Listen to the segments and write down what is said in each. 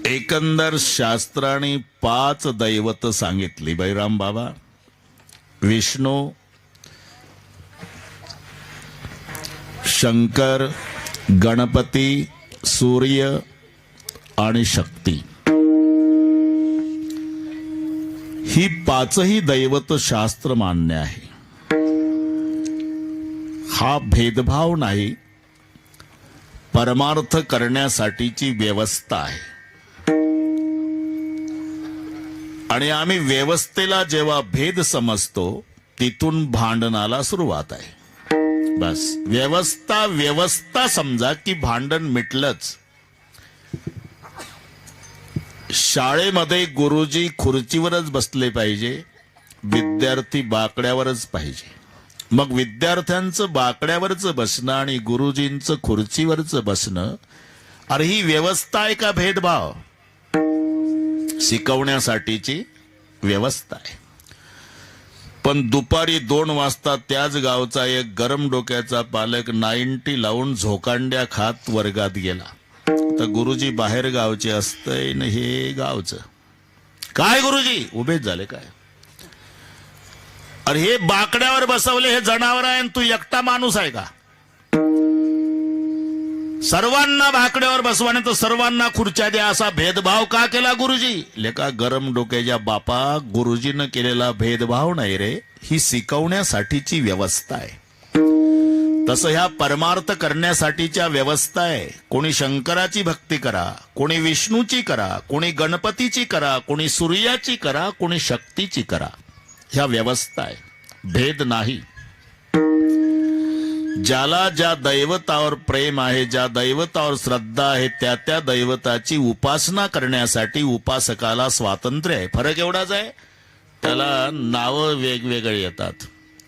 एकंदर शास्त्राने 5 दैवत सांगितली. बैराम बाबा, विष्णू, शंकर, गणपती, सूर्य आणि शक्ती. ही 5ही दैवत शास्त्र मान्य आहे. हा भेदभाव नाही, परमार्थ करण्यासाठीची व्यवस्था आहे. आणि आम्ही व्यवस्थेला जेव्हा भेद समजतो तिथून भांडणाला सुरुवात आहे. बस व्यवस्था समजा की भांडण मिटलंच. शाळेमध्ये गुरुजी खुर्चीवरच बसले पाहिजे, विद्यार्थी बाकड्यावरच पाहिजे. मग विद्यार्थ्यांचं बाकड्यावरच बसणं आणि गुरुजींचं खुर्चीवरच बसणं, अरे ही व्यवस्था आहे का भेदभाव? शिकवण्यासाठीची व्यवस्था आहे. पण दुपारी 2 वाजता त्याच गावचा एक गरम डोक्याचा पालक 90 लावून झोकांड्या खात वर्गात गेला. तर गुरुजी बाहेर गावचे असतंय न हे गावचं. काय गुरुजी उभेच झाले काय? अरे हे बाकड्यावर बसवले हे जनावर आहे, तू एकटा माणूस आहे का? सर्वांना बाकड्यावर बसवाने तर सर्वांना खुर्च्या द्या असा भेदभाव का केला गुरुजी? लेका गरम डोक्याच्या बापा, गुरुजीनं केलेला भेदभाव नाही रे, ही शिकवण्यासाठीची व्यवस्था आहे. तसं ह्या परमार्थ करण्यासाठीच्या व्यवस्था आहे. कोणी शंकराची भक्ती करा, कोणी विष्णूची करा, कोणी गणपतीची करा, कोणी सूर्याची करा, कोणी शक्तीची करा. ह्या व्यवस्था आहे, भेद नाही. ज्याला ज्या दैवतावर प्रेम आहे, ज्या दैवतावर श्रद्धा आहे, त्या त्या दैवताची उपासना करण्यासाठी उपासकाला स्वातंत्र्य आहे. फरक एवढाच आहे, त्याला नावं वेगवेगळे येतात.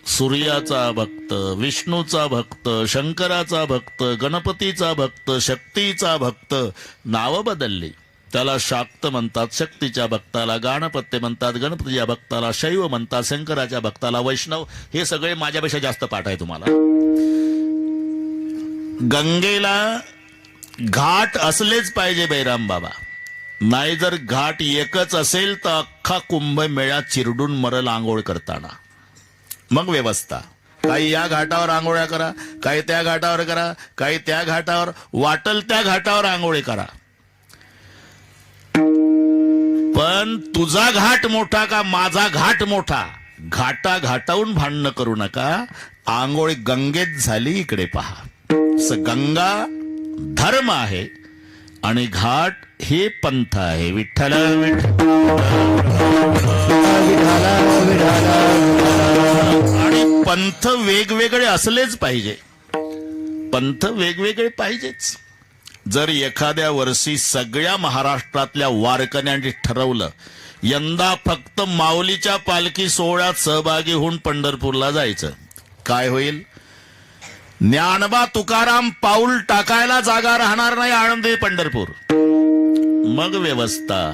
सूर्याचा भक्त, विष्णूचा भक्त, शंकराचा भक्त, गणपतीचा भक्त, शक्तीचा भक्त, नावं बदलली. त्याला शाक्त म्हणतात, शक्तीच्या भक्ताला गाणपत्य म्हणतात, गणपतीच्या भक्ताला शैव म्हणतात, शंकराच्या भक्ताला वैष्णव. हे सगळे माझ्यापेक्षा जास्त पाठ आहे तुम्हाला. गंगेला घाट असलेच पाहिजे बैराम बाबा, नाही जर घाट एकच असेल तर अख्खा कुंभमेळा चिरडून मरल आंघोळ करताना. मग व्यवस्था, काही या घाटावर आंघोळ्या करा, काही त्या घाटावर करा, काही त्या घाटावर, वाटल त्या घाटावर आंघोळी करा. पण तुझा घाट मोठा का माझा घाट मोठा, घाटा घाटावून भांडणं करू नका. आंघोळी गंगेत झाली इकडे पहा. गंगा धर्म आहे आणि घाट हे पंथ आहे. विठ्ठल आणि पंथ वेगवेगळे असलेच पाहिजे. पंथ वेगवेगळे पाहिजेच. जर एखाद्या वर्षी सगळ्या महाराष्ट्रातल्या वारकऱ्यांनी ठरवलं यंदा फक्त माऊलीच्या पालखी सोहळ्यात सहभागी होऊन पंढरपूरला जायचं, काय होईल? ज्ञानबा तुकाराम पाऊल टाकायला जागा राहणार नाही आळंदी पंढरपूर. मग व्यवस्था,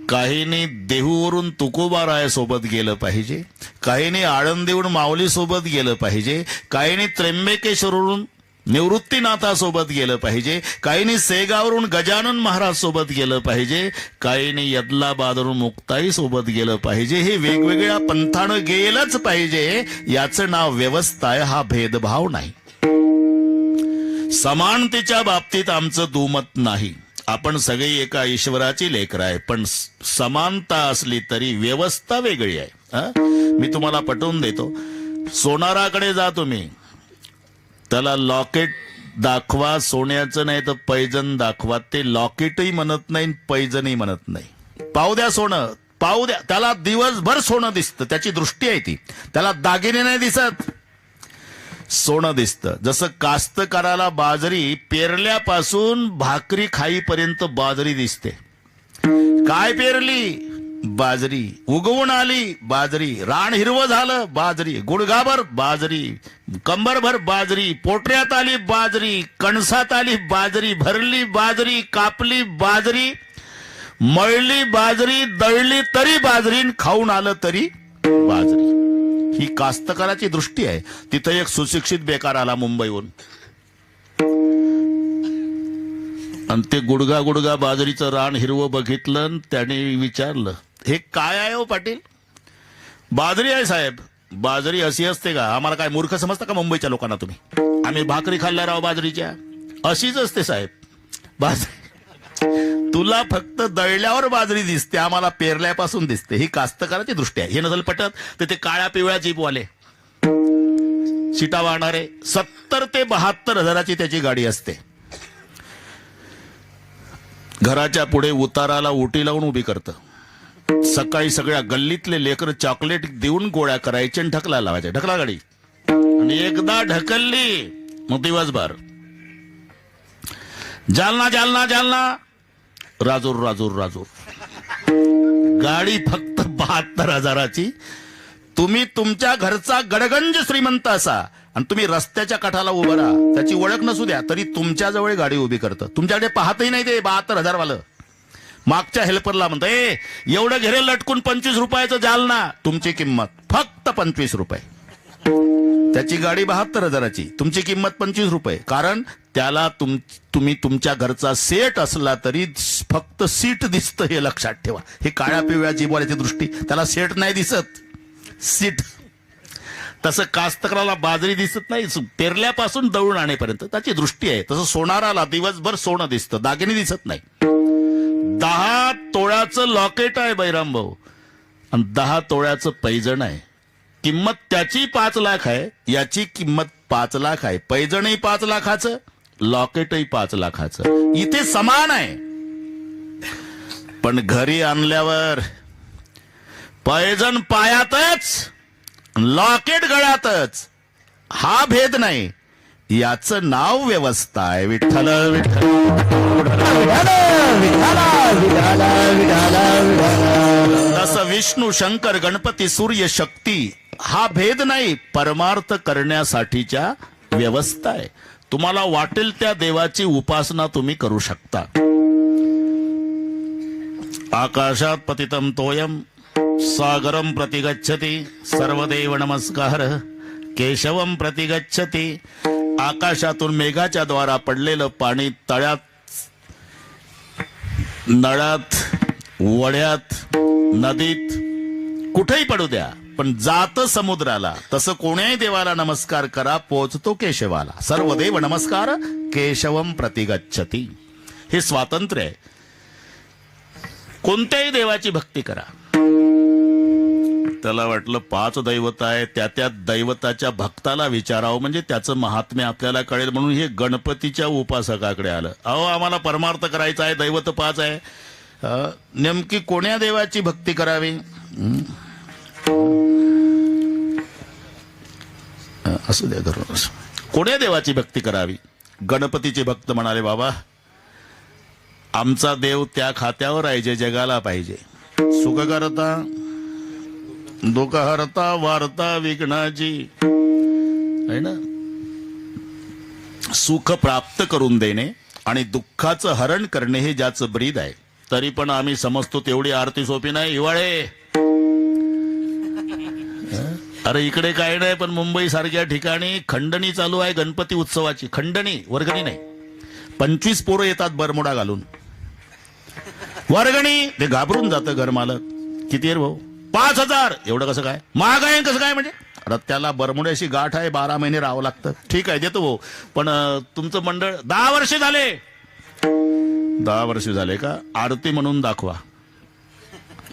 काहींनी देहूवरून तुकोबाराय सोबत गेलं पाहिजे, काहींनी आळंदीवरून माऊली सोबत गेलं पाहिजे, काहींनी त्र्यंबकेश्वरवरून निवृत्तीनाथासोबत गेलं पाहिजे, काहींनी सेगावरून गजानन महाराज सोबत गेलं पाहिजे, काहींनी यदलाबादवरून मुक्ताई सोबत गेलं पाहिजे. हे वेगवेगळ्या पंथानं गेलंच पाहिजे. याचं नाव व्यवस्था आहे, हा भेदभाव नाही. समानतेच्या बाबतीत आमचं दुमत नाही. आपण सगळी एका ईश्वराची लेकरं आहे, पण समानता असली तरी व्यवस्था वेगळी आहे. मी तुम्हाला पटवून देतो. सोनाराकडे जा तुम्ही, त्याला लॉकेट दाखवा, सोन्याचं नाही तर पैजण दाखवा. ते लॉकेटही म्हणत नाही, पैजणही म्हणत नाही. पाहू द्या सोनं, पाहू द्या. त्याला दिवसभर सोनं दिसतं, त्याची दृष्टी आहे ती. त्याला दागिने नाही दिसत, सोनं दिसतं. जसं कास्तकाराला बाजरी पेरल्यापासून भाकरी खाईपर्यंत बाजरी दिसते. काय पेरली? बाजरी. उगवून आली बाजरी, रान हिरवं झालं बाजरी, गुडघाभर बाजरी, कंबरभर बाजरी, पोटऱ्यात आली बाजरी, कणसात आली बाजरी, भरली बाजरी, कापली बाजरी, मळली बाजरी, दळली तरी बाजरी, खाऊन आलं तरी बाजरी. ही कास्तकाराची दृष्टी आहे. तिथं एक सुशिक्षित बेकार आला मुंबईहून. आणि ते गुडगा गुडगा बाजरीचं रान हिरवं बघितलं आणि त्याने विचारलं, हे काय आहे हो पाटील? बाजरी आहे साहेब. बाजरी अशी असते का? आम्हाला काय मूर्ख समजता का मुंबईच्या लोकांना तुम्ही? आम्ही भाकरी खाल्ल्या राव बाजरीच्या. अशीच असते साहेब बाजरी. तुला फक्त दळल्यावर बाजरी दिसते, आम्हाला पेरल्यापासून दिसते. ही कास्तकाराची दृष्टी आहे. हे नसेल पटत तर ते काळ्या पिवळ्या जीपवाले शिटा वाहणारे 70 ते 72 हजाराची त्याची गाडी असते. घराच्या पुढे उताराला उटी लावून उभी करतं. सकाळी सगळ्या गल्लीतले लेकर चॉकलेट देऊन गोळ्या करायचे आणि ढकला लावायचे. ढकला गाडी. आणि एकदा ढकलली मग दिवसभर जालना जालना जालना, राजूर राजूर राजूर. गाडी फक्त 72 हजाराची. तुम्ही तुमच्या घरचा गडगंज श्रीमंत असा आणि तुम्ही रस्त्याच्या काठाला उभं राहा, त्याची ओळख नसू द्या, तरी तुमच्या जवळ गाडी उभी करतं. तुमच्याकडे पाहतही नाही ते 72 हजारवालं. मागच्या हेल्परला म्हणतं, एवढं घेरे लटकून 25 रुपयाचं जालना. तुमची किंमत फक्त 25 रुपये. त्याची गाडी 72 हजाराची, तुमची किंमत 25 रुपये. कारण त्याला तुम्ही तुमच्या घरचा सेट असला तरी फक्त सीट दिसतं, हे लक्षात ठेवा. हे काळ्या पिवळ्या जीवाची दृष्टी, त्याला सेट नाही दिसत, सीट. तसं कास्तकाराला बाजरी दिसत नाही, पेरल्यापासून दळून आणेपर्यंत त्याची दृष्टी आहे. तसं सोनाराला दिवसभर सोनं दिसतं, दागिने दिसत नाही. 10 तोळ्याचं लॉकेट आहे बैराम भाऊ आणि 10 तोळ्याचं पैजण आहे. किंमत त्याची 5 लाख आहे, याची किंमत 5 लाख आहे. पैजणही 5 लाखाचं, लॉकेटही 5 लाखाचं. इथे समान आहे. पण घरी आणल्यावर पैजण पायातच, लॉकेट गळ्यातच. हा भेद नाही, याचं नाव व्यवस्था आहे. विठ्ठल विठ्ठल. तसं विष्णू शंकर गणपती सूर्य शक्ती हा भेद नाही, परमार्थ करण्यासाठीच्या व्यवस्था आहे. तुम्हाला वाटेल त्या देवाची उपासना तुम्ही करू शकता. आकाशात पतितं तोयम सागरं प्रतिगच्छति सर्वदेव नमस्कार केशवं प्रतिगच्छति. आकाशातून मेघाच्या द्वारा पडलेलं पाणी तळ्यात, नळात, वड्यात, नदीत कुठेही पडू द्या, पण जात समुद्राला. तसं कोण्याही देवाला नमस्कार करा, पोचतो केशवाला. सर्वदेव नमस्कार केशवं प्रतिगच्छति. हे स्वातंत्र्य आहे. कोणत्याही देवाची भक्ती करा. त्याला वाटलं 5 दैवत आहे, त्या दैवताच्या भक्ताला विचारावं म्हणजे त्याचं महात्म्य आपल्याला कळेल, म्हणून हे गणपतीच्या उपासकाकडे आलं. अहो आम्हाला परमार्थ करायचा आहे, दैवत 5 आहे, नेमकी कोण्या देवाची भक्ती करावी? असू द्या करून, कोण्या देवाची भक्ती करावी? गणपतीचे भक्त म्हणाले, बाबा आमचा देव त्या खात्यावर आहे जे जगाला पाहिजे. सुख करता दुःख हरता वार्ता विघ्नाची, आहे ना. सुख प्राप्त करून देणे आणि दुःखाचं हरण करणे हे ज्याचं ब्रीद आहे. तरी पण आम्ही समजतो तेवढी आरती सोपी नाही. हिवाळे, अरे इकडे काय नाही, पण मुंबई सारख्या ठिकाणी खंडणी चालू आहे गणपती उत्सवाची. खंडणी, वर्गणी नाही. 25 पोरं येतात बरमुडा घालून. वर्गणी, ते घाबरून जातं घरमालक. किती आहे भाऊ? 5000. एवढं कसं काय? महाग आहे कसं काय म्हणजे? अरे त्याला बरमुड्याशी गाठ आहे, 12 महिने राहावं लागतं. ठीक आहे देतो भाऊ, पण तुमचं मंडळ 10 वर्ष झाले. 10 वर्ष झाले का? आरती म्हणून दाखवा.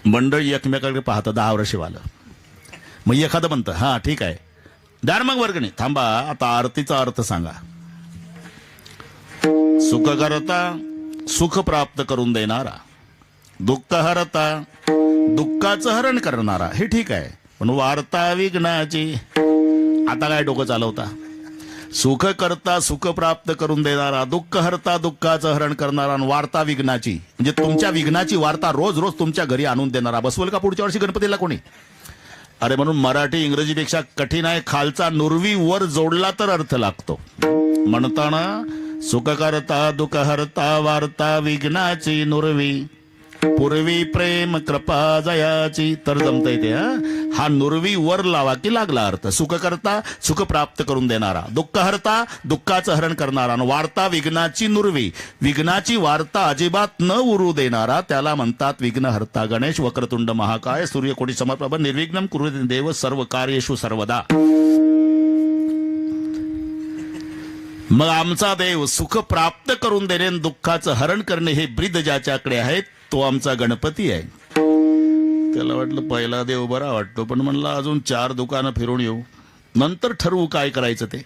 मंडळी एकमेकाकडे पाहतं 10 वर्ष वालं. मग एखादं म्हणतं हा ठीक आहे द्या मग वर्गणी. थांबा, आता आरतीचा अर्थ सांगा. सुख करता सुख प्राप्त करून देणारा, दुःख हरता दुःखाचं हरण करणारा, हे ठीक आहे. पण वार्ता विघ्नाची, आता काय डोकं चालवता? सुख करता सुख प्राप्त करून देणारा, दुःख हरता दुःखाचं हरण करणारा, आणि वार्ता विघ्नाची म्हणजे तुमच्या विघ्नाची वार्ता रोज रोज तुमच्या घरी आणून देणारा. बसवेल का पुढच्या वर्षी गणपतीला कोणी? अरे म्हणून मराठी इंग्रजीपेक्षा कठीण आहे. खालचा नुरवी वर जोडला तर अर्थ लागतो. म्हणताना सुख करता दुःख हरता वार्ता विघ्नाची नुरवी, पूर्वी प्रेम कृपा जयाची, तर जमता येते. हा नुरवी वर लावा की लागला अर्थ. सुख करता सुख प्राप्त करून देणारा, दुःख हरता दुःखाचं हरण करणारा, वार्ता विघ्नाची नुरवी, विघ्नाची वार्ता अजिबात न उरू देणारा, त्याला म्हणतात विघ्नहर्ता. गणेश वक्रतुंड महाकाय सूर्यकोटी समप्रभ निर्विघ्नं कुरुते देव सर्व कार्येषु सर्वदा. मग आमचा देव सुख प्राप्त करून देणे, दुःखाचं हरण करणे हे ब्रीद ज्याच्याकडे आहे तो आमचा गणपती आहे. त्याला वाटलं पहिला देव बरा वाटतो, पण म्हणला अजून 4 दुकानं फिरून येऊ, नंतर ठरवू काय करायचं ते.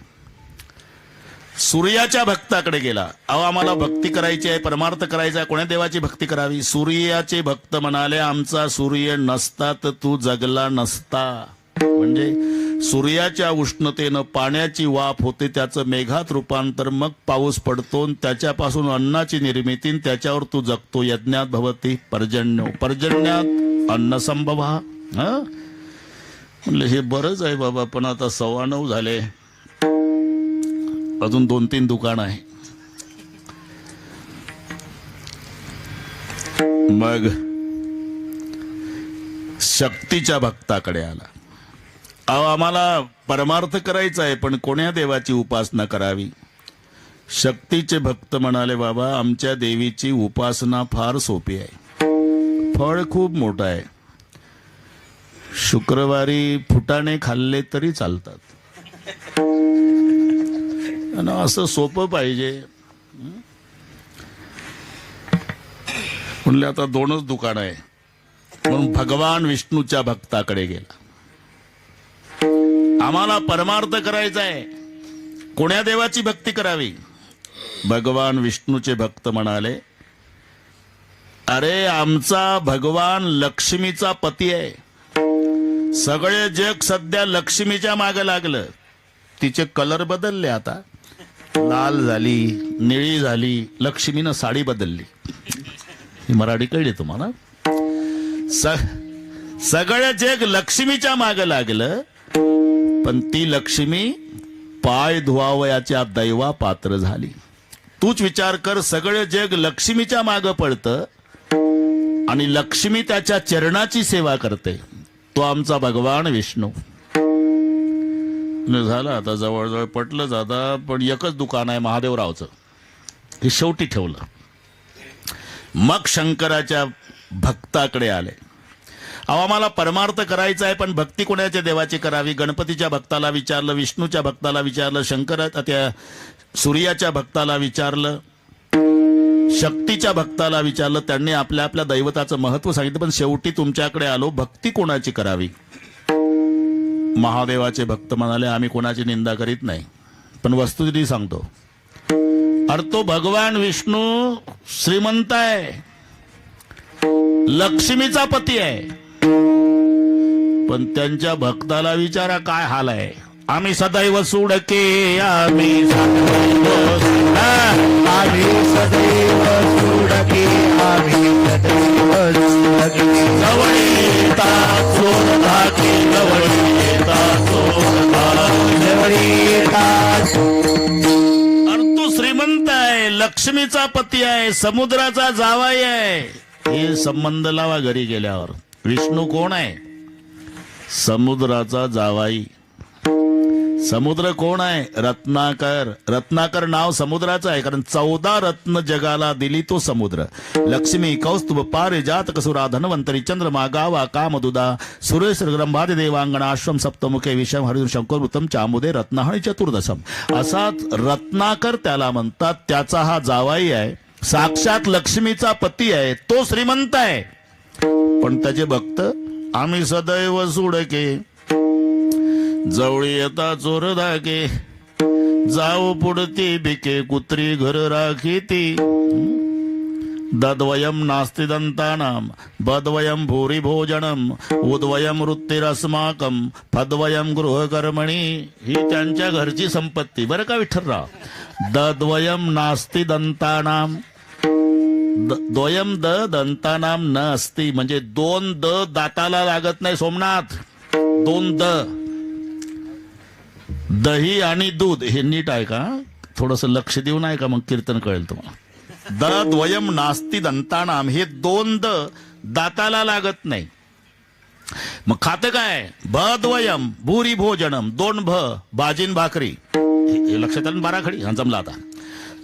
सूर्याच्या भक्ताकडे गेला. आम्हाला भक्ती करायची आहे, परमार्थ करायचा आहे, कोण्या देवाची भक्ती करावी? सूर्याचे भक्त म्हणाले, आमचा सूर्य नसता तर तू जगला नसता. म्हणजे सूर्याच्या उष्णतेनं पाण्याची वाफ होते, त्याचं मेघात रूपांतर, मग पाऊस पडतो, त्याच्यापासून अन्नाची निर्मिती, त्याच्यावर तू जगतो. यज्ञात भवती पर्जन्यो, पर्जन्यात अन्न संभवा. म्हणलं हे बरंच आहे बाबा, पण आता 9:15 झाले, अजून 2-3 दुकान आहे. मग शक्तीच्या भक्ताकडे आला. आम्हाला परमार्थ करायचा आहे, पण कोण्या देवाची उपासना करावी? शक्तीचे भक्त म्हणाले, बाबा आमच्या देवीची उपासना फार सोपी आहे, फळ खूप मोठं आहे. शुक्रवारी फुटाणे खाल्ले तरी चालतात, आणि असं सोपं पाहिजे. म्हणले आता 2च दुकान आहे, म्हणून भगवान विष्णूच्या भक्ताकडे गेला. आम्हाला परमार्थ करायचा आहे, कोण्या देवाची भक्ती करावी? भगवान विष्णूचे भक्त म्हणाले, अरे आमचा भगवान लक्ष्मीचा पती आहे. सगळे जग सध्या लक्ष्मीच्या मागे लागलं. तिचे कलर बदलले, आता लाल झाली, निळी झाली, लक्ष्मीनं साडी बदलली. ही मराठी कळली तुम्हाला? सगळे जग लक्ष्मीच्या मागे लागलं, पण ती लक्ष्मी पाय धुवावयाच्या दैवा पात्र झाली. तूच विचार कर, सगळे जग लक्ष्मीच्या मागे पळतं आणि लक्ष्मी त्याच्या चरणाची सेवा करते. तो आमचा भगवान विष्णू. झालं आता जवळजवळ पटलं जाता, पण एकच दुकान आहे महादेवरावचं, हे शेवटी ठेवलं. मग शंकराच्या भक्ताकडे आले. आम्हाला परमार्थ करायचा आहे, पण भक्ती कोणाच्या देवाची करावी? गणपतीच्या भक्ताला विचारलं, विष्णूच्या भक्ताला विचारलं, त्या सूर्याच्या भक्ताला विचारलं, शक्तीच्या भक्ताला विचारलं. त्यांनी आपल्या आपल्या दैवताचं महत्व सांगितलं, पण शेवटी तुमच्याकडे आलो, भक्ती कोणाची करावी? महादेवाचे भक्त म्हणाले, आम्ही कोणाची निंदा करीत नाही, पण वस्तुस्थिती सांगतो. अरे तो भगवान विष्णू श्रीमंत आहे, लक्ष्मीचा पती आहे, पण त्यांच्या भक्ताला विचारा काय हाल आहे. आम्ही सदैव सुडके, आम्ही सदैव सुडके, आम्ही सदैव सुडके, जवळ येतात चोर धाके, जवळ येतात चोर धाके, जवळ येतात. अरे तू श्रीमंत आहे, लक्ष्मीचा पती आहे, समुद्राचा जावाई आहे. हे संबंध लावा घरी गेल्यावर. विष्णू कोण आहे? समुद्राचा जावाई. समुद्र कोण आहे? रत्नाकर. रत्नाकर नाव समुद्राचं आहे, कारण 14 रत्न जगाला दिली तो समुद्र. लक्ष्मी, कौस्तुभ, पारिजात, कसुरा, धन्वंतरी, चंद्रमा, गावा, कामदुदा, सुरेश, ब्रह्मादि देवांगण, आश्रम, सप्तमुखे, विषम, हरिण, शंकर, उत्तम, चामुदे, रत्नाहणी, चतुर्दशम. असाच रत्नाकर त्याला म्हणतात. त्याचा हा जावाई आहे, साक्षात लक्ष्मीचा पती आहे, तो श्रीमंत आहे, पण त्याचे भक्त आम्ही सदैव सुडके, जवळी येता चोर धाके, जाऊ पुढती भिके, कुत्री घर राखी ती. दद्वयम नास्ति दंतानाम, बद्वयम भूरी भोजनम, उद्वयम वृत्तिरस्माकम, फद्वयम गृहकर्मणी. ही त्यांच्या घरची संपत्ती. बरं का विठ्ठलराव? दद्वयम नास्ति दंतानाम, द्वयम द दंतानाम न असती, म्हणजे 2 द दाताला लागत नाही सोमनाथ. 2 द. दही आणि दूध हे नीट आहे का? थोडस लक्ष देऊ नाही का, मग कीर्तन कळेल तुम्हाला. द द्वयम नास्ती दंतानाम, हे दोन द दाताला लागत नाही. मग खातं काय? भ द्वयम भूरी भोजनम, दोन भ भाजीन भाकरी. हे लक्षात आलं बाराखडी? हा जमला आता.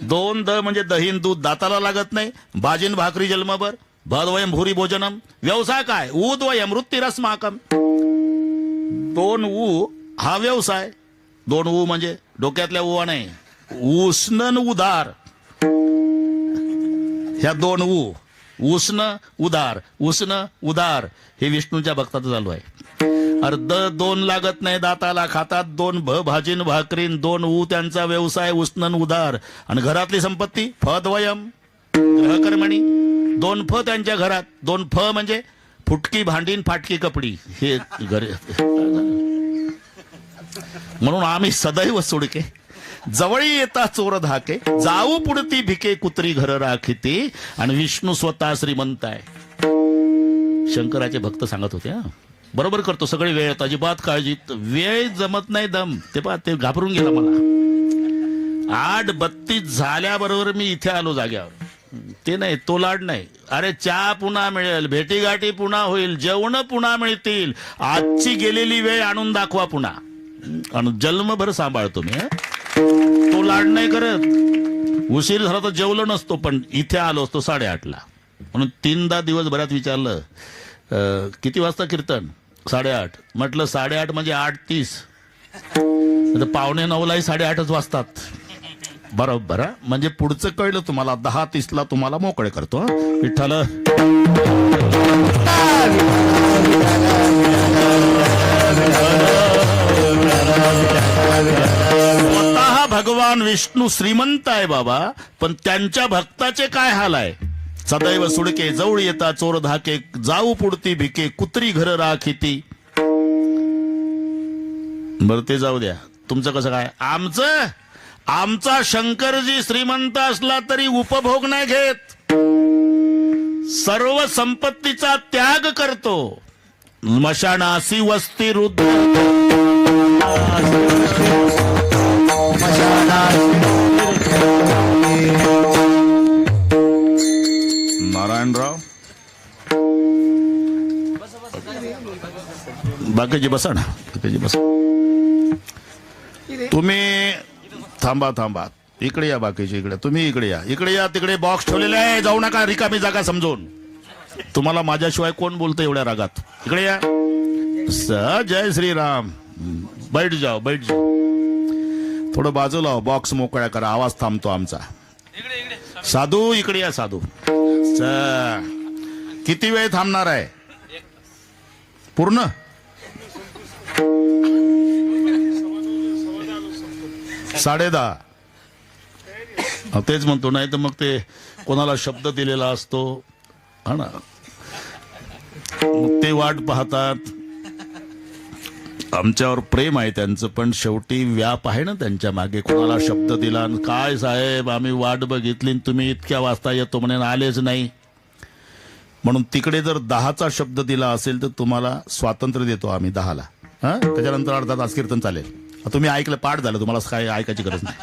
दोन द म्हणजे दहीन दूध दाताला लागत नाही, भाजीन भाकरी जन्मभर. भद्वयम भूरी भोजनम. व्यवसाय काय? उद्वयम वृत्तिरस्माकम, दोन ऊ हा व्यवसाय. दोन ऊ म्हणजे डोक्यातल्या उवा नाही, उष्ण उदार. ह्या दोन ऊ, उष्ण उदार, उष्ण उदार, हे विष्णूच्या भक्ताचं चालू आहे. अरे द दोन लागत नाही दाताला, खातात दोन भ भाजीन भाकरीन, दोन ऊ त्यांचा व्यवसाय उष्ण उदार. आणि घरातली संपत्ती फद्वयम गृहकर्मणी, दोन फ त्यांच्या घरात. दोन फ म्हणजे फुटकी भांडीन फाटकी कपडी, हे घर. म्हणून आम्ही सदैव सुडके, जवळ येता चोर धाके, जाऊ पुढती भिके कुत्री घर राखीती. आणि विष्णू स्वतः श्रीमंत आहे. शंकराचे भक्त सांगत होते, हा बरोबर करतो सगळे वेळ, अजिबात काळजी, वेळ जमत नाही दम. ते पहा ते घाबरून गेला मला. 8:32 झाल्याबरोबर मी इथे आलो जाग्यावर. ते नाही, तो लाड नाही. अरे चहा पुन्हा मिळेल, भेटीगाठी पुन्हा होईल, जेवण पुन्हा मिळतील, आजची गेलेली वेळ आणून दाखवा पुन्हा. आणि जन्मभर सांभाळतो मी. तो लाड नाही करत. उशीर झाला तर जेवलो नसतो, पण इथे आलो असतो 8:30ला. म्हणून 3दा दिवसभरात विचारलं किती वाजता कीर्तन? 8:30. म्हटलं 8:30 म्हणजे 8:30. 8:45 8:30 वाजतात. बरोबर. म्हणजे पुढचं कळलं तुम्हाला. 10:30ला तुम्हाला मोकळे करतो. विठ्ठल स्वतः भगवान विष्णू श्रीमंत आहे बाबा, पण त्यांच्या भक्ताचे काय हाल आहे? सदैव सुडके, जवळ येता चोर धाके, जाऊ पुढती भिके कुत्री घर राखीती. बरं ते जाऊ द्या, तुमचं कसं काय? आमचा शंकरजी श्रीमंत असला तरी उपभोग नाही घेत, सर्व संपत्तीचा त्याग करतो. स्मशानासी वस्ती रुद्र, नारायणराव बाकीची बसा ना, बाकीची बसा. तुम्ही थांबा, इकडे या. बाकीचे इकडे, तुम्ही इकडे या. तिकडे बॉक्स ठेवलेले आहे, जाऊ नका, रिकामी जागा समजून. तुम्हाला माझ्याशिवाय कोण बोलतं एवढ्या रागात? इकडे या. जय श्रीराम. बैठ जाओ. थोडं बाजूला हो, बॉक्स मोकळ्या करा, आवाज थांबतो आमचा. साधू इकडे या. साधू किती वेळ थांबणार आहे? पूर्ण? साडे 10. तेच म्हणतो, नाही तर मग ते कोणाला शब्द दिलेला असतो, हा ना, मग ते वाट पाहतात. आमच्यावर प्रेम आहे त्यांचं, पण शेवटी व्याप आहे ना त्यांच्या मागे. कोणाला शब्द दिला, काय साहेब आम्ही वाट बघितली, तुम्ही इतक्या वाजता येतो म्हणे, आलेच नाही. म्हणून तिकडे जर 10चा शब्द दिला असेल तर तुम्हाला स्वातंत्र्य देतो आम्ही 10ला. हा, त्याच्यानंतर अर्धा तास कीर्तन चालेल. तुम्ही ऐकलं, पाठ झालं, तुम्हाला काय ऐकायची गरज नाही.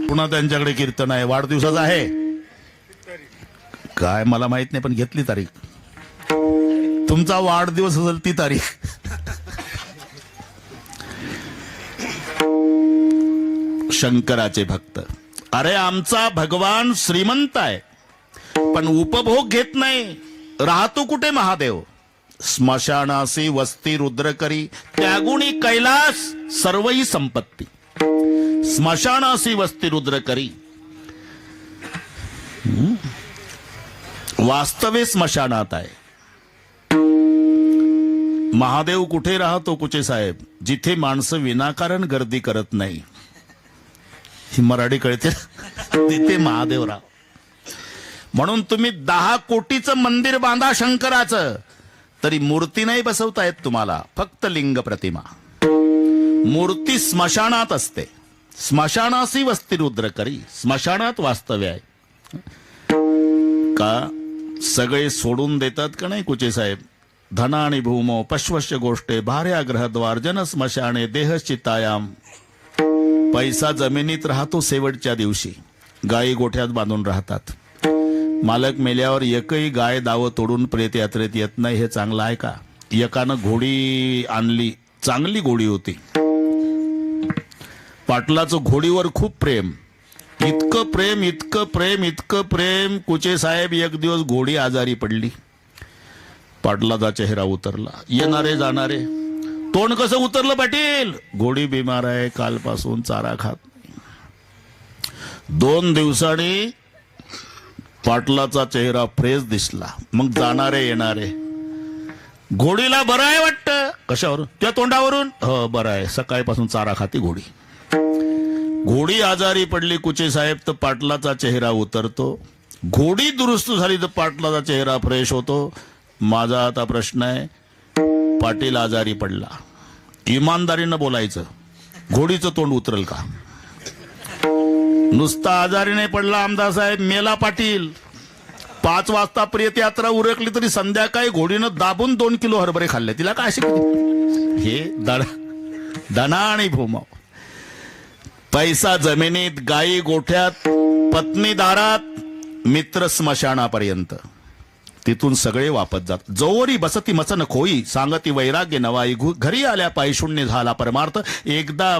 पुन्हा त्यांच्याकडे कीर्तन आहे, वाढदिवसाचं आहे काय मला माहित नाही, पण घेतली तारीख. तुमचा वाढदिवस असेल ती तारीख. शंकराचे भक्त, अरे आमचा भगवान श्रीमंत आहे, पण उपभोग घेत नाही. राहतो कुठे महादेव? स्मशानासी वस्ती रुद्र करी, त्यागुणी कैलास सर्वही संपत्ती. स्मशानासी वस्ती रुद्र करी. वास्तवे स्मशानात आहे. महादेव कुठे राहतो कुचे साहेब? जिथे माणसं विनाकारण गर्दी करत नाही. ही मराठी कळते, तिथे महादेव राह. म्हणून तुम्ही 10 कोटीचं मंदिर बांधा शंकराचं, तरी मूर्ती नाही बसवता येत तुम्हाला, फक्त लिंग प्रतिमा. मूर्ती स्मशानात असते. स्मशानासी वस्ती रुद्र करी, स्मशानात वास्तव्य आहे. का सगळे सोडून देतात का नाही कुचे साहेब? धना आणि भूमो पश्वश्य गोष्टे भार्या ग्रहद्वार जन स्मशाने देहश्चितायाम. पैसा जमिनीत राहतो शेवटच्या दिवशी, गायी गोठ्यात बांधून राहतात. मालक मेल्यावर एकही गाय दावं तोडून प्रेत यात्रेत येत नाही. हे चांगलं आहे का? एकानं घोडी आणली, चांगली घोडी होती. पाटलाचं घोडीवर खूप प्रेम, इतकं प्रेम, इतकं प्रेम, इतकं प्रेम. कुचे साहेब एक दिवस घोडी आजारी पडली. पाटलाचा चेहरा उतरला. येणारे जाणारे, तोंड कसं उतरलं पाटील? घोडी बिमार आहे, कालपासून चारा खात नाही. 2 दिवसांनी पाटलाचा चेहरा फ्रेश दिसला. मग जाणारे येणारे, घोडीला बरं आहे वाटतं. कशावरून? त्या तोंडावरून. हो बरं आहे, सकाळपासून चारा खाती घोडी. घोडी आजारी पडली कुचे साहेब तर पाटलाचा चेहरा उतरतो. घोडी दुरुस्त झाली तर पाटलाचा चेहरा फ्रेश होतो. माझा आता प्रश्न आहे, पाटील आजारी पडला, इमानदारीनं बोलायचं, घोडीचं तोंड उतरल का? नुसता आजारी नाही पडला आमदार साहेब, मेला पाटील. 5 वाजता प्रेत यात्रा उरकली तरी संध्याकाळी घोडीनं दाबून 2 किलो हरभरे खाल्ले. तिला काय शिकली? हे दणा आणि भूमाव. पैसा जमिनीत, गायी गोठ्यात, पत्नी दारात, मित्र स्मशानापर्यंत. तिथून सगळे वापस जात. जवरी बसती मचन खोई, सांगती वैराग्य नवाई. घरी आल्या पायी शून्य झाला परमार्थ. एकदा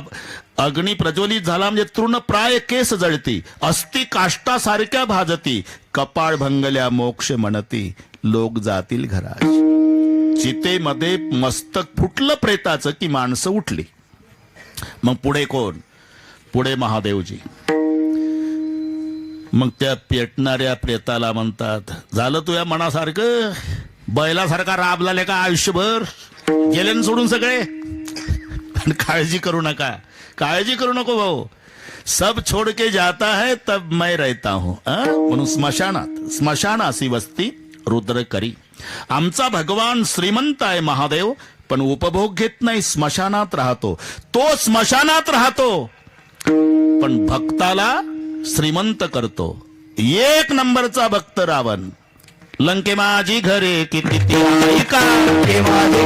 अग्नी प्रज्वलित झाला म्हणजे तृण प्राय केस जळती. अस्ति काष्टासारख्या भाजती. कपाळ भंगल्या मोक्ष म्हणती. लोक जातील घरा. चितेमध्ये मस्तक फुटलं प्रेताचं की माणसं उठली. मग पुढे कोण? पुढे महादेवजी. मग त्या पेटणाऱ्या प्रेताला म्हणतात, झालं तुझ्या मनासारखं? बैलासारखा राबला का आयुष्यभर? गेले सोडून सगळे? काळजी करू नका, काळजी करू नको भाऊ. सब छोड़ के जाता है तब मैं रहता हूं. म्हणून स्मशानासी वस्ती रुद्र करी. आमचा भगवान श्रीमंत आहे महादेव, पण उपभोग घेत नाही, स्मशानात राहतो. तो स्मशानात राहतो पण भक्ताला श्रीमंत करतो. 1 नंबरचा भक्त रावण. लंके माझी घरे किती ऐका, लंके माझी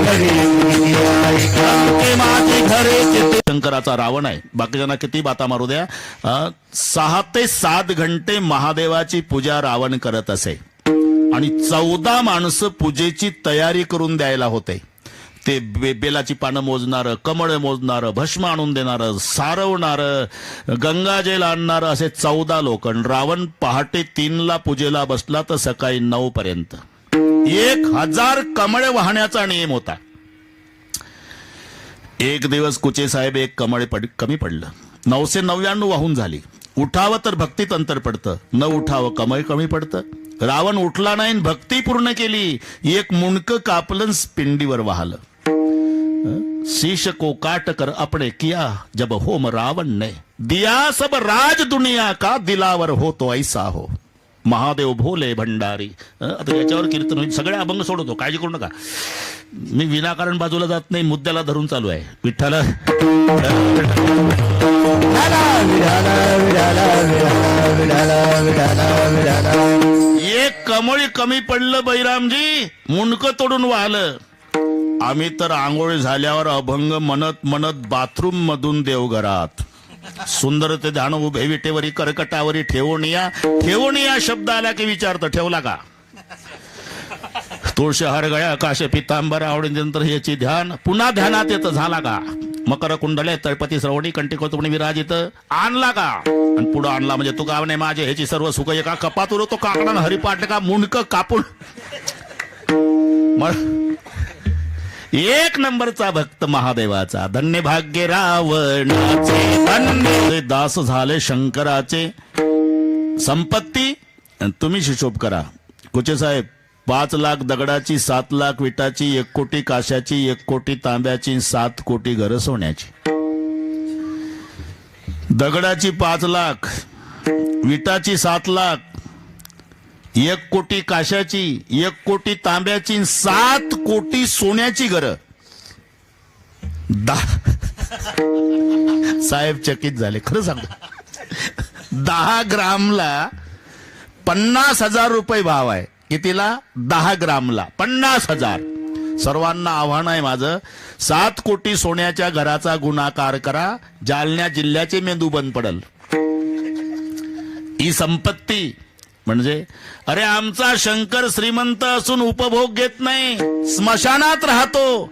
घरे किती. शंकराचा रावण आहे. बाकीच्यांना किती बाता मारू द्या. 6 ते 7 घंटे महादेवाची पूजा रावण करत असे आणि 14 माणसं पूजेची तयारी करून द्यायला होते. ते बेलाची पानं मोजणारं, कमळ मोजणारं, भस्म आणून देणारं, सारवणारं, गंगाजल आणणारं, असे 14 लोक. रावण पहाटे 3ला पूजेला बसला तर सकाळी 9 पर्यंत 1000 कमळ वाहण्याचा नियम होता. एक दिवस कुचे साहेब एक कमळ कमी पडलं. 999 वाहून झाली. उठावं तर भक्तीत अंतर पडतं, न उठावं कमळ कमी पडतं. रावण उठला नाही, भक्ती पूर्ण केली. एक मुंडकं कापलं, पिंडीवर वाहलं. शीश को काट कर अपने किया जब होम रावण ने दिया सब राज दुनिया का दिलावर हो तो ऐसा हो. महादेव भोले भंडारी. आता याच्यावर कीर्तन होईल. सगळे अभंग सोडवतो, काळजी करू नका. मी विनाकारण बाजूला जात नाही, मुद्द्याला धरून चालू आहे. विठ्ठल एक कमळी कमी पडलं बैरामजी, मुंडकं तोडून वाहलं. आम्ही तर आंघोळ झाल्यावर अभंग म्हणत म्हणत बाथरूम मधून देवघरात. सुंदर ते ध्यान उभे विटेवरी कर्कटावरी ठेवणिया. ठेवणिया शब्द आला की विचारतं ठेवला का? तुळशी हार गळ्या आकाश पितांबर आवडीनंतर याची ध्यान. पुन्हा ध्यानात येतं, झाला का? मकर कुंडले तळपती श्रवणी कंटिकोतपणी विराजित आणला का? आणि पुढं आणला म्हणजे तू गावने माझे ह्याची सर्व सुख एका कपातुर तो काकडा हरिपाट का मुंडक कापून. 1 नंबरचा भक्त महादेवाचा. धन्य भाग्य रावणाचे, धन्य दास झाले शंकराचे. संपत्ती तुम्ही हिशोब करा. कुचे साहेब 5 लाख दगडाची, 7 लाख विटाची, 1 कोटी काशाची, 1 कोटी तांब्याची, 7 कोटी घरं सोन्याची. दगडाची 5 लाख, विटाची 7 लाख, 1 कोटी काशाची, 1 कोटी तांब्याची, 7 कोटी सोन्याची घरं. साहेब चकित झाले. खरं सांगतो, 10 ग्रामला 50,000 रुपये भाव आहे. कितीला? 10 ग्रामला 50,000. सर्वांना आव्हान आहे माझं, 7 कोटी सोन्याच्या घराचा गुणाकार करा. जालन्या जिल्ह्याचे मेंदू बंद पडल. ही संपत्ती म्हणजे अरे आमचा शंकर श्रीमंत असून उपभोग घेत नाही, स्मशानात राहतो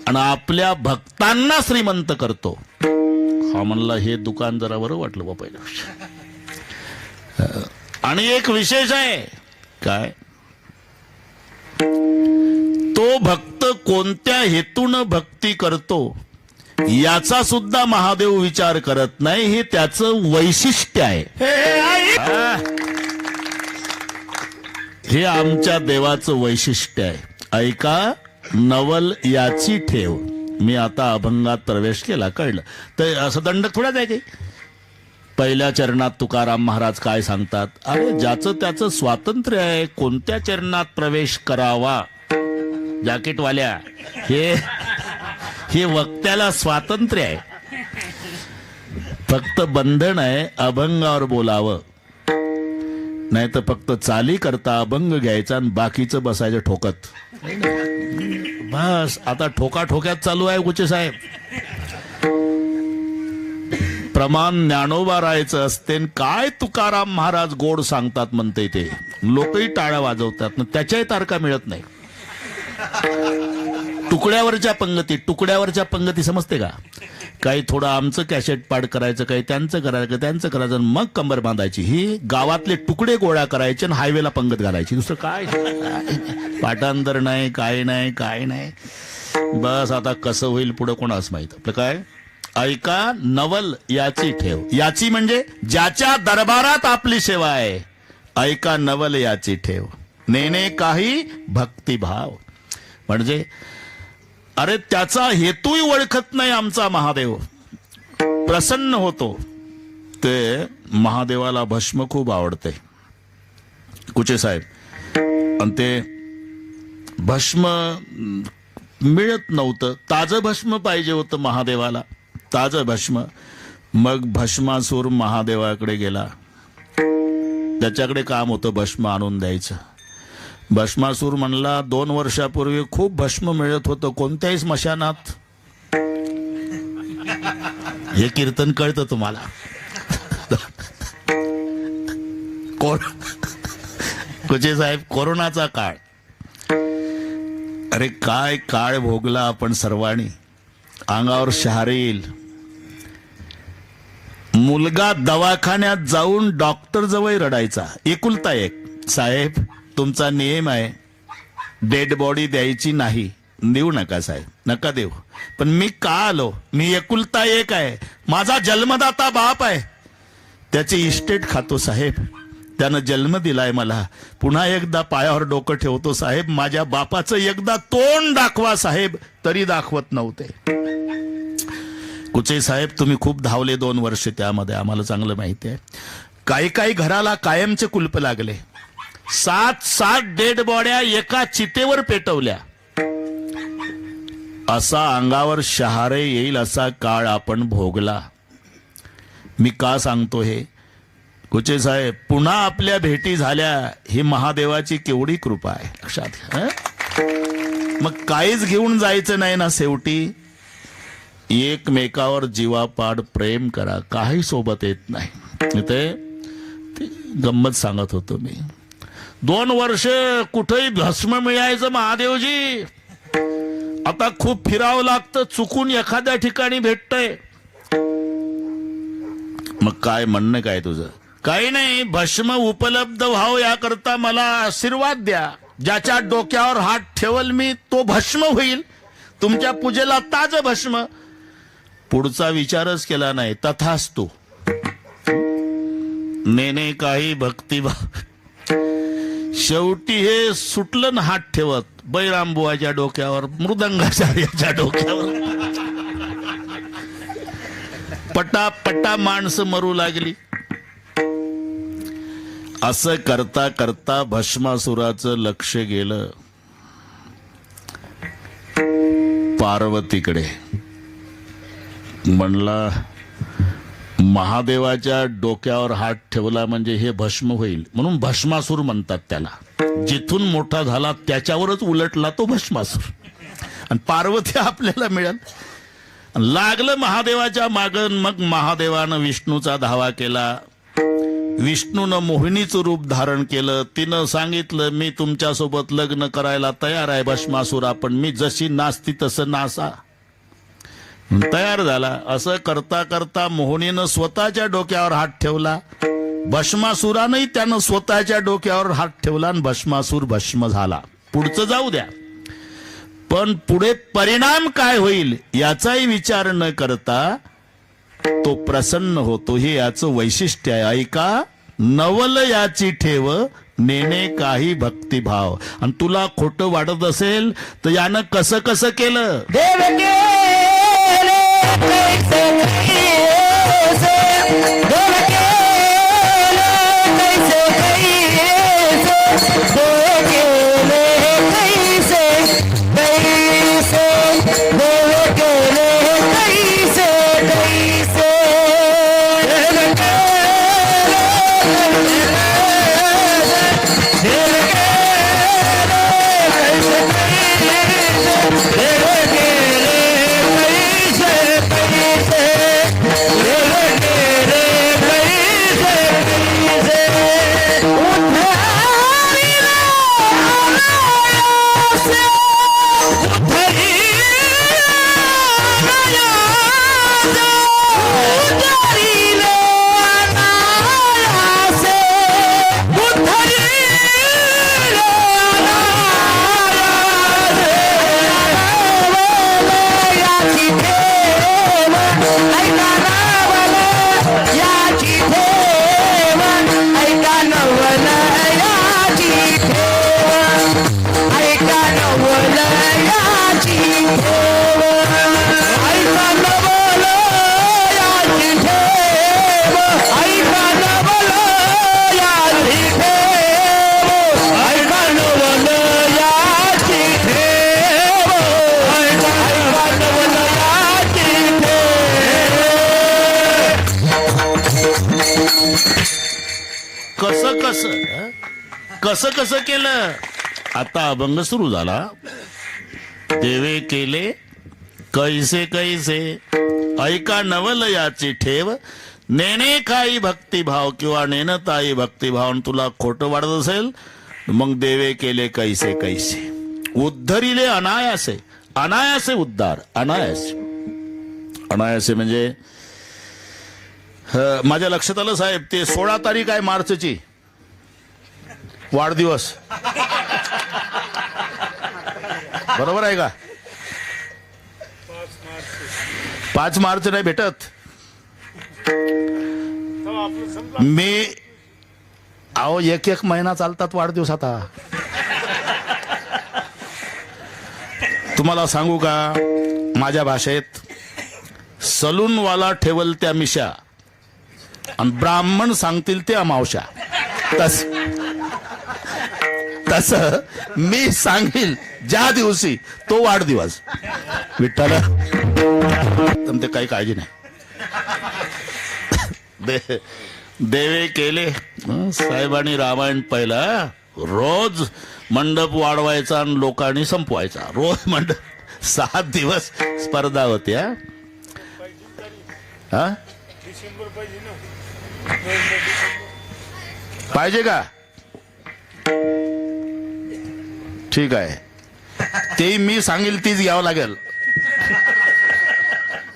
आणि आपल्या भक्तांना श्रीमंत करतो. हा म्हणला हे दुकान जरा बरं वाटलं बा पहिल्या. आणि एक विशेष आहे काय, तो भक्त कोणत्या हेतून भक्ती करतो याचा सुद्धा महादेव विचार करत नाही. हे त्याचं वैशिष्ट्य आहे. हे आमच्या देवाचं वैशिष्ट्य आहे. ऐका नवल याची ठेव. मी आता अभंगात प्रवेश केला, कळलं तर असं दंडक थोडाच आहे काही. पहिल्या चरणात तुकाराम महाराज काय सांगतात, अरे ज्याचं त्याचं स्वातंत्र्य आहे कोणत्या चरणात प्रवेश करावा. जॅकेटवाल्या हे वक्त्याला स्वातंत्र्य आहे, फक्त बंधन आहे अभंगावर बोलावं, नाही तर फक्त चाली करता अभंग घ्यायचा आणि बाकीचं बसायचं ठोकत. बस आता ठोक्यात चालू आहे गुचे साहेब. प्रमाण ज्ञानोबा राहायचं असते. काय तुकाराम महाराज गोड सांगतात म्हणते ते, लोकही टाळ्या वाजवतात, त्याच्याही तारखा मिळत नाही. तुकड्यावरच्या पंगती समजते का. काही थोडं आमचं कॅसेट पाड करायचं, काही त्यांचं करायचं मग कंबर बांधायची. ही गावातले तुकडे गोळा करायचे आणि हायवेला पंगत घालायची. दुसरं काय पाठांतर नाही, काय नाही. बस आता कसं होईल पुढे कोणास माहित. आपलं काय, ऐका नवल याची ठेव. याची म्हणजे ज्याच्या दरबारात आपली सेवा आहे. ऐका नवल याची ठेव, नेने काही भक्तिभाव. म्हणजे अरे त्याचा हेतूही ओळखत नाही आमचा महादेव, प्रसन्न होतो. ते महादेवाला भस्म खूप आवडते कुचे साहेब, आणि ते भस्म मिळत नव्हतं. ताजं भस्म पाहिजे होतं महादेवाला, ताजं भस्म. मग भस्मासूर महादेवाकडे गेला, त्याच्याकडे काम होतं भस्म आणून द्यायचं. भस्मासूर म्हणला 2 वर्षापूर्वी खूप भस्म मिळत होतं कोणत्याही स्मशानात. हे कीर्तन कळतं तुम्हाला. कुचे साहेब, कोरोनाचा काळ, अरे काय काळ भोगला आपण सर्वांनी. अंगावर शहारे येईल. मुलगा दवाखान्यात जाऊन डॉक्टर जवळ रडायचा. एकुलता एक, साहेब तुमचा नियम आहे डेड बॉडी द्यायची नाही. देऊ नका साहेब, नका देऊ. पण मी का आलो, मी एकुलता एक आहे, माझा जन्मदाता बाप आहे, त्याची इस्टेट खातो साहेब, त्यानं जन्म दिलाय मला. पुन्हा एकदा पायावर डोकं ठेवतो साहेब, माझ्या बापाचं एकदा तोंड दाखवा साहेब. तरी दाखवत नव्हते. कुचे साहेब तुम्ही खूप धावले 2 वर्ष त्यामध्ये, आम्हाला चांगलं माहिती आहे. काही घराला कायमचे कुलप लागले. 7 डेड बॉड्या एका चितेवर पेटवल्या. असा अंगावर शहारे येईल असा काळ आपण भोगला. मी का सांगतो हे, कुचे साहेब पुन्हा आपल्या भेटी झाल्या, ही महादेवाची केवढी कृपा आहे लक्षात. मग काहीच घेऊन जायचं नाही ना शेवटी. एकमेकावर जीवापाड प्रेम करा, काही सोबत येत नाही. ते गंमत सांगत होतो मी. 2 वर्ष कुठेही भस्म मिळायचं महादेवजी, आता खूप फिरावं लागतं, चुकून एखाद्या ठिकाणी भेटतंय. मग काय म्हणणं काय तुझं. काही नाही, भस्म उपलब्ध व्हावं याकरता मला आशीर्वाद द्या. ज्याच्या डोक्यावर हात ठेवल मी तो भस्म होईल. तुमच्या पूजेला ताजं भस्म. पुढचा विचारच केला नाही, तथास्तु. नेने काही भक्तिभाव. शेवटी हे सुटलं ना हात ठेवत, बैरामबुवाच्या डोक्यावर, मृदंगाचार्याच्या डोक्यावर. पटापटा माणसं मरू लागली. असं करता करता भस्मासुराचं लक्ष गेलं पार्वतीकडे. म्हणला महादेवाच्या डोक्यावर हात ठेवला म्हणजे हे भस्म होईल, म्हणून भस्मासूर म्हणतात त्याला. जिथून मोठा झाला त्याच्यावरच उलटला तो भस्मासूर. आणि पार्वती आपल्याला मिळाल. लागलं महादेवाच्या मागं. मग महादेवानं विष्णूचा धावा केला. विष्णूनं मोहिनीचं रूप धारण केलं. तिनं सांगितलं मी तुमच्यासोबत लग्न करायला तयार आहे भस्मासुरा, पण मी जशी नाचती तसं नासा. तयार झाला. असं करता करता मोहिनीनं स्वतःच्या डोक्यावर हात ठेवला. भस्मासुरानंही त्यानं स्वतःच्या डोक्यावर हात ठेवला आणि भस्मासूर भस्म झाला. पुढचं जाऊ द्या, पण पुढे परिणाम काय होईल याचाही विचार न करता तो प्रसन्न होतो. हे याचं वैशिष्ट्य आहे. ऐका, नवल याची ठेव नेणे काही भक्तिभाव. आणि तुला खोटं वाटत असेल तर यानं कसं कसं केलं. देव केले कैसे कैसे, देव केले कैसे कैसे, देव केले कैसे कैसे, देव केले कैसे कैसे, देव केले देव केले कैसे कसं कसं कसं कसं केलं. आता अभंग सुरू झाला. देवे केले कैसे कैसे, ऐका नवल याची ठेव नेणे काही भक्तिभाव, किंवा नेणताई भक्तिभाव. आणि तुला खोटं वाटत असेल मग देवे केले कैसे कैसे, उद्धरिले अनायासे. अनायासे उद्धार, अनायासे. अनायासे म्हणजे माझ्या लक्षात आलं साहेब, ते 16 तारीख आहे मार्चची, वाढदिवस. बरोबर आहे का? 5 मार्च नाही भेटत. मी अहो एक महिना चालतात वाढदिवस. आता तुम्हाला सांगू का, माझ्या भाषेत सलूनवाला ठेवल त्या मिशा आणि ब्राह्मण सांगतील ते अमावस्या. तस मी सांगेल ज्या दिवशी तो वाढदिवस. विठ्ठल ते काही काळजी नाही. देवे केले. साहेबांनी रामायण पहिला रोज मंडप वाढवायचा आणि लोकांनी संपवायचा. रोज मंडप 7 दिवस स्पर्धा होत्या. हा पाहिजे का? ठीक आहे, ते मी सांगेल तीच घ्यावं लागेल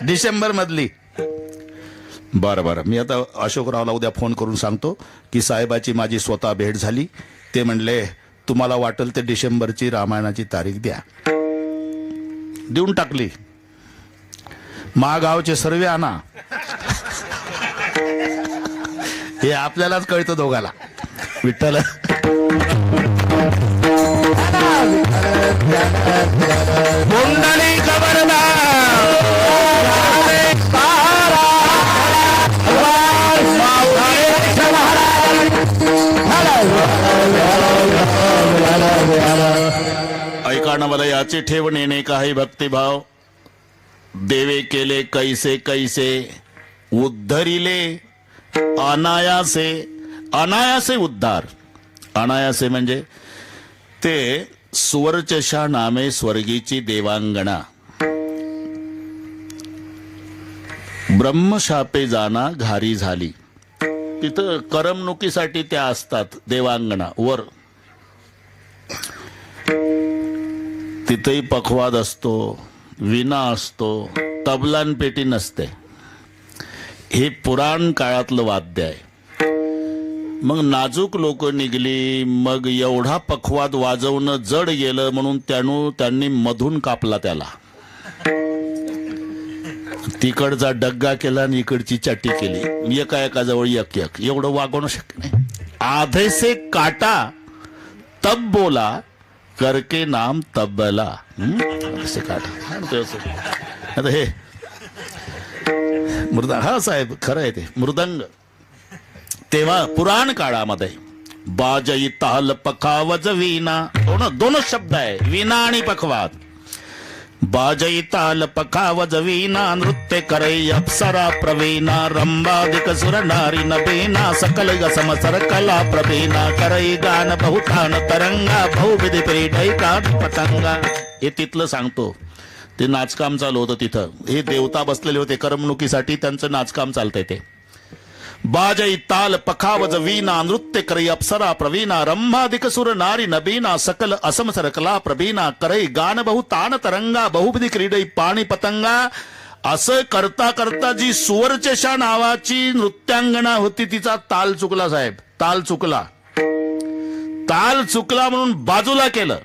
डिसेंबर मधली. बरं बरं, मी आता अशोकरावला उद्या फोन करून सांगतो की साहेबाची माझी स्वतः भेट झाली. ते म्हणले तुम्हाला वाटेल ते डिसेंबरची रामायणाची तारीख द्या. देऊन टाकली. महागावचे सर्वे आणा. हे आपल्यालाच कळतं दोघाला. विठ्ठल मुंडली ऐकाणं मला याची ठेव नेणे काही भक्तिभाव. देवे केले कैसे कैसे, उद्धरिले अनायासे. अनायासे उद्धार. अनायासे म्हणजे ते सुवर्चशा नामे स्वर्गीची देवांगणा. ब्रह्मशापे जाना घारी झाली. तिथं करमणुकीसाठी त्या असतात देवांगणा वर. तिथेही पखवाद असतो, विणा असतो, तबलान पेटी नसते. हे पुराण काळातलं वाद्य आहे. मग नाजूक लोक निघली, मग एवढा पखवाद वाजवणं जड गेलं म्हणून त्यांनी मधून कापला त्याला. तिकडचा डग्गा केला आणि इकडची चट्टी केली. एका जवळ एक एवढं वागवणं शक्य नाही. आधे से काटा तब बोला करके नाम तबला. असे काटा आता हे मृदंग. हा साहेब खरं आहे ते मृदंग. तेव्हा पुराण काळामध्ये बाजई ताल पखावज वीणा दोनच शब्द आहे, वीणा आणि पखवाद. बाजई ताल पखावज वीणा नृत्य करई अप्सरा प्रवीणा रंबादिक सुर नारी नबीना सकल गसम सर कला प्रवीणा करई गान बहुतान तरंगा बहुविधी पेटैका पतंगा. हे तिथलं सांगतो. ते नाचकाम चालू होतं तिथं. हे देवता बसलेले होते करमणुकीसाठी, त्यांचं नाचकाम चालतंय ते. बाजई ताल पखावज वीणा नृत्य करई अप्सरा प्रवीणा रंभादिक सुर नारी नबीना सकल असमसर कला प्रवीणा करई गान बहु तान तरंगा बहुविधी क्रीडई पाणी पतंगा. असं करता करता जी सुवरचेशा नावाची नृत्यांगणा होती तिचा ताल चुकला साहेब. ताल चुकला म्हणून बाजूला केलं.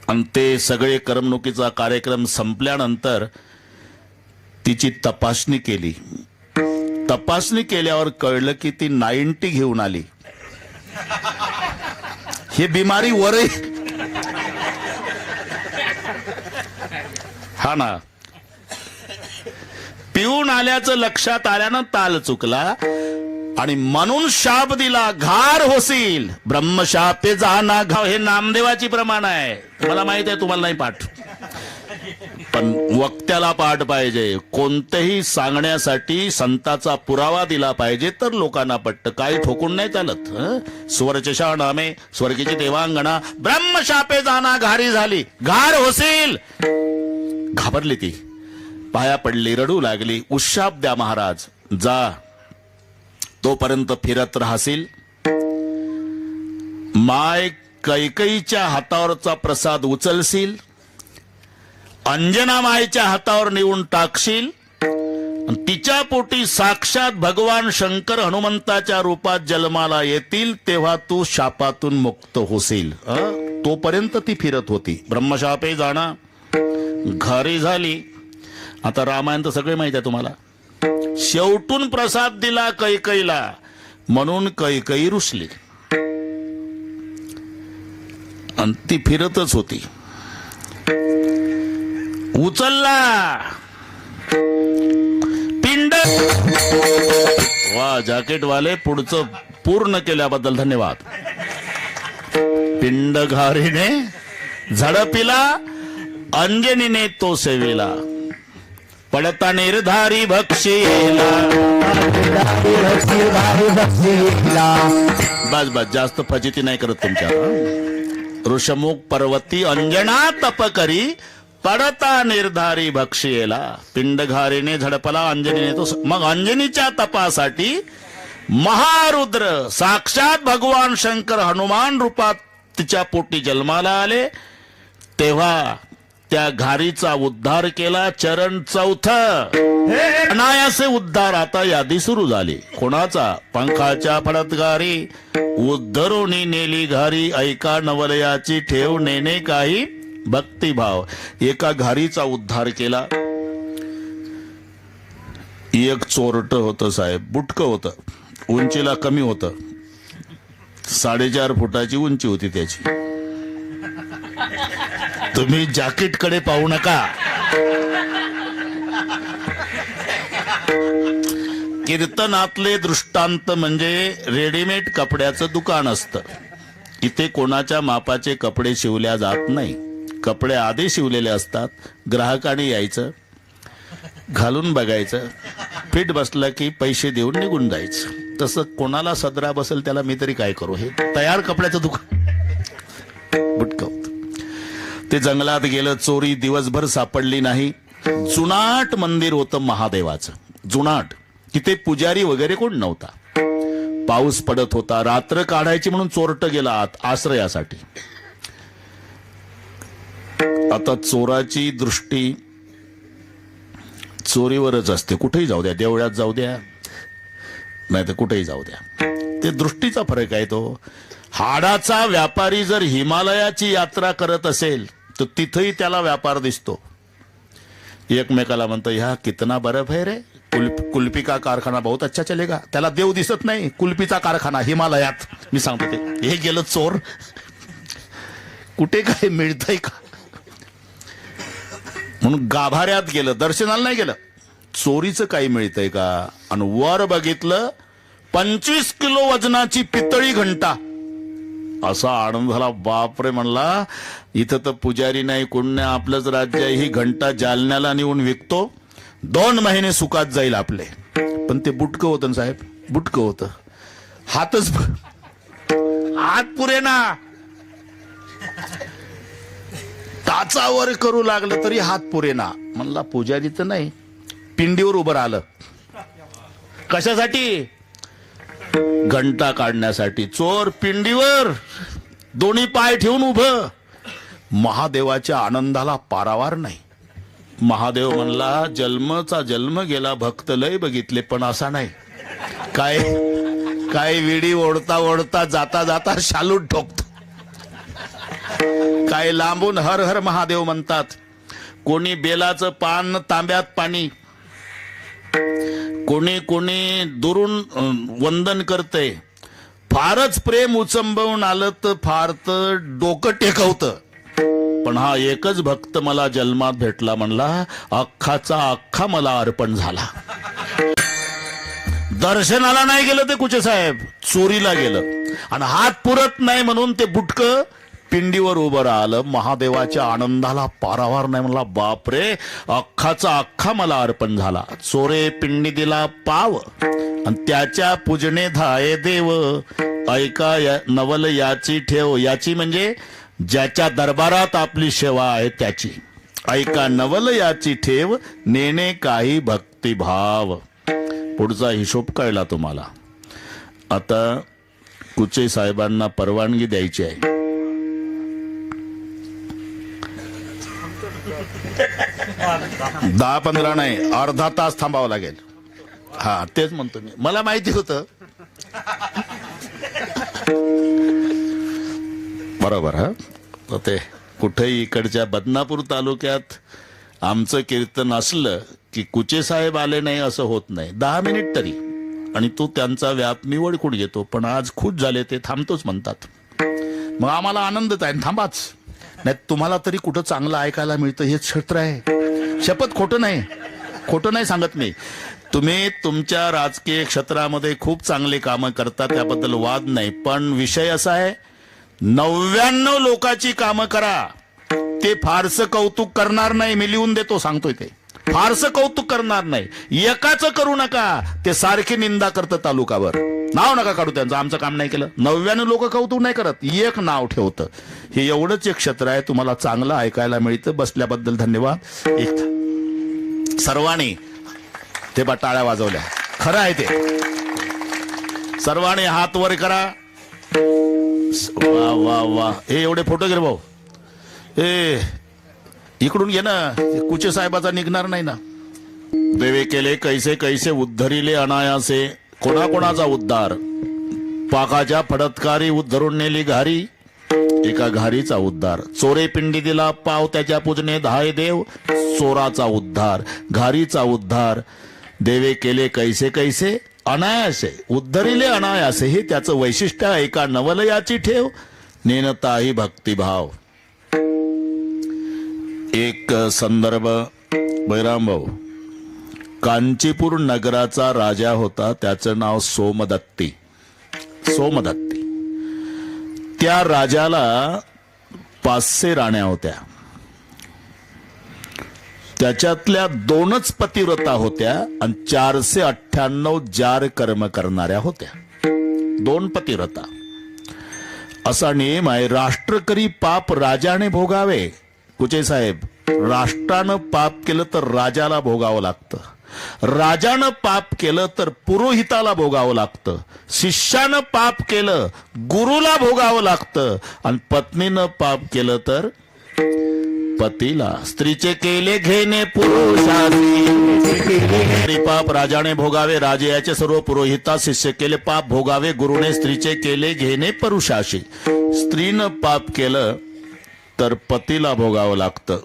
आणि ते सगळे करमणुकीचा कार्यक्रम संपल्यानंतर तिची तपासणी केली. तपासणी केल्यावर कळलं की ती 90 घेऊन आली. हे बिमारी वर हा ना. पिऊन आल्याचं लक्षात आल्यानं ताल चुकला आणि म्हणून शाप दिला, घार होशील ब्रह्मशापे जाना घाव. हे नामदेवाची प्रमाण आहे. मला माहित आहे तुम्हाला नाही पाठ, पण वक्त्याला पाठ पाहिजे. कोणतेही सांगण्यासाठी संताचा पुरावा दिला पाहिजे तर लोकांना पटतं. काही ठोकून नाही चालत. स्वरचेशा नामे स्वर्गीची देवांगणा ब्रह्मशापे जाना घारी झाली, घार होशील. घाबरली ती, पाया पडली, रडू लागली. उशाप द्या महाराज, जा तोपर्यंत फिरत राहशील. माय कैकईच्या हातावरचा प्रसाद उचलशील, अंजना मायच्या हातावर नेऊन टाकशील. तिच्या पोटी साक्षात भगवान शंकर हनुमंताच्या रूपात जन्माला येतील, तेव्हा तू शापातून मुक्त होशील. तोपर्यंत ती फिरत होती. ब्रह्मशापे जाणा घरी झाली. आता रामायण तर सगळे माहित आहे तुम्हाला. शेवटून प्रसाद दिला कैकईला म्हणून कैकई रुसली आणि ती फिरतच होती. उचलला पिंड. वा, जॅकेटवाले पुढचं पूर्ण केल्याबद्दल धन्यवाद. पिंड घारीने झडपिला, अंजनीने तो सेविला. पडता निर्धारी भक्षीला. बस जास्त फजिती नाही करत तुमच्या. ऋषमुख पर्वती अंजना तप करी पडता निर्धारी भक्षीला. पिंडघारीने झडपला, अंजनीने तो. मग अंजनीच्या तपासाठी महारुद्र साक्षात भगवान शंकर हनुमान रूपात तिच्या पोटी जन्माला आले. तेव्हा त्या घारीचा उद्धार केला. चरण 4. अनायासे उद्धार. आता यादी सुरू झाली. कोणाचा? पंखाच्या फडत घारी उद्धरोनी नेली घारी. ऐका नवलयाची ठेव नेणे काही भक्तिभाव. एका घारीचा उद्धार केला. एक चोरट होतं साहेब, बुटकं होतं, उंचीला कमी होतं. 4.5 फुटाची उंची होती त्याची. तुम्ही जॅकेट कडे पाहू नका. कीर्तनातले दृष्टांत म्हणजे रेडीमेड कपड्याचं दुकान असतं. इथे कोणाच्या मापाचे कपडे शिवल्या जात नाही. कपडे आधी शिवलेले असतात. ग्राहकाने यायचं, घालून बघायचं, फिट बसलं की पैसे देऊन निघून जायचं. तसं कोणाला सदरा बसेल त्याला मी तरी काय करू. हे तयार कपड्याचं दुकान बुटकं. ते जंगलात गेलं. चोरी दिवसभर सापडली नाही. जुनाट मंदिर होतं महादेवाचं. जुनाट. तिथे पुजारी वगैरे कोण नव्हता. पाऊस पडत होता, रात्र काढायची म्हणून चोरटं गेला आत आश्रयासाठी. आता चोराची दृष्टी चोरीवरच असते. कुठेही जाऊ द्या, देवळात जाऊ द्या, नाही तर कुठेही जाऊ द्या. ते दृष्टीचा फरक आहे तो. हाडाचा व्यापारी जर हिमालयाची यात्रा करत असेल तर तिथेही त्याला व्यापार दिसतो. एकमेकाला म्हणतो, ह्या कितना बर्फ है रे, कुल्फी का कारखाना बहुत अच्छा चलेगा. त्याला देव दिसत नाही, कुल्फीचा कारखाना हिमालयात. मी सांगतो ते हे गेलं चोर. कुठे काय मिळतंय का म्हणून गाभाऱ्यात गेलं, दर्शनाला नाही गेलं. चोरीचं काही मिळतंय का. आणि वर बघितलं 25 किलो वजनाची पितळी घंटा. असा आनंद झाला, बापरे. म्हणला इथं तर पुजारी नाही, कोण नाही, आपलंच राज्य आहे. ही घंटा जालन्याला नेऊन विकतो, 2 महिने सुखात जाईल आपले. पण ते बुटकं होतं ना साहेब, बुटकं होतं. हात पुरे ना. टाचावर करू लागलं तरी हात पुरे ना. म्हणला पुजारी तर नाही, पिंडीवर उभं राहिलं. कशासाठी. घंटा काढण्यासाठी. चोर पिंडीवर दोन्ही पाय ठेवून उभं. महादेवाच्या आनंदाला पारावार नाही. महादेव म्हणला, जन्मचा जन्म गेला, भक्त लय बघितले पण असा नाही. काय काय विडी ओढता ओढता जाता जाता शालूट ठोकतो. काय लांबून हर हर महादेव म्हणतात. कोणी बेलाचं पान तांब्यात पाणी, कोणी कोणी दुरून वंदन करते. फारच प्रेम उचंबवून आलं तर फार तर डोकं टेकवतं. पण हा एकच भक्त मला जन्मात भेटला, म्हणला अख्खाचा अख्खा मला अर्पण झाला. दर्शनाला नाही गेलं ते कुचे साहेब, चोरीला गेलं. आणि हात पुरत नाही म्हणून ते बुटकं पिंडीवर उभं राहिलं. महादेवाच्या आनंदाला पारावार नाही. म्हणला बापरे, अख्खाचा अख्खा मला अर्पण झाला. चोरे पिंडी दिला पाव आणि त्याच्या पूजने धाये देव. ऐका नवल याची ठेव. याची म्हणजे ज्याच्या दरबारात आपली सेवा आहे त्याची. ऐका नवल याची ठेव, नेणे काही भक्तिभाव. पुढचा हिशोब कळला तुम्हाला. आता कुचे साहेबांना परवानगी द्यायची आहे. 10-15 नाही, अर्धा तास थांबावं लागेल. हा तेच म्हणतो मी, मला माहिती होतं. बरोबर. हा तर ते कुठेही इकडच्या बदनापूर तालुक्यात आमचं कीर्तन असलं की कुचे साहेब आले नाही असं होत नाही. 10 मिनिट तरी. आणि तो त्यांचा व्याप मी ओळखून घेतो. पण आज खुश झाले ते थांबतोच म्हणतात. मग आम्हाला आनंदच आहे, थांबाच. नाही तुम्हाला तरी कुठं चांगलं ऐकायला मिळतं हेच क्षेत्र आहे. शपथ खोटं नाही सांगत मी. तुम्ही तुमच्या राजकीय क्षेत्रामध्ये खूप चांगले कामं करता, त्याबद्दल वाद नाही. पण विषय असा आहे, 99 लोकांची कामं करा. ते फारसं कौतुक करणार नाही. मी लिहून देतो, सांगतोय ते. फारसं कौतुक करणार नाही. एकाचं करू नका, ते सारखी निंदा करतं तालुकावर. नाव नका काढू त्यांचं, आमचं काम नाही केलं. 99 लोक कौतुक नाही करत, एक नाव ठेवतं. हे एवढंच एक क्षेत्र आहे, तुम्हाला चांगलं ऐकायला मिळतं. बसल्याबद्दल धन्यवाद. एक सर्वांनी ते टाळ्या वाजवल्या, खरं आहे ते. सर्वांनी हात वर करा. वा वा वा. हे एवढे फोटो घे भाऊ. ए इकडून घे ना, कुचे साहेबाचा निघणार नाही ना. देवे केले कैसे कैसे उद्धरिले अनायासे. कोणाकोणाचा उद्धार. पाकाच्या फडतकारी उद्धरून नेली घारी, एका घारीचा उद्धार. चोरे पिंडी दिला पाव, त्याच्या पूजने धाय देव. चोराचा उद्धार, घारीचा उद्धार. देवे केले कैसे कैसे अनायासे, उद्धरिले अनायासे. हे त्याचं वैशिष्ट्य. एका नवलयाची ठेव, नेनताही भक्तिभाव. एक संदर्भ, बैराम भाऊ. कांचीपूर नगराचा राजा होता, त्याचं नाव सोमदत्ती. सोमदत्ती. त्या राजाला 500 राण्या होत्या. त्याच्यातल्या 2च पतिव्रता होत्या आणि 498 जार कर्म करणाऱ्या होत्या. 2 पतिव्रता. असा नियम आहे. राष्ट्र करी पाप राजाने भोगावे. कुचे साहेब, राष्ट्रानं पाप केलं तर राजाला भोगावं लागतं. राजानं पाप केलं तर पुरोहिताला भोगावं लागतं, शिष्यानं पाप केलं गुरुला भोगावं लागतं, आणि पत्नीनं पाप केलं तर पतीला. स्त्रीचे केले घेणे पुरुषासी, पाप राजाने भोगावे राजयाचे सर्व पुरोहिता, शिष्य केले पाप भोगावे गुरुने, स्त्रीचे केले घेणे पुरुषाशी. स्त्रीनं पाप केलं तर पतीला भोगावं लागतं,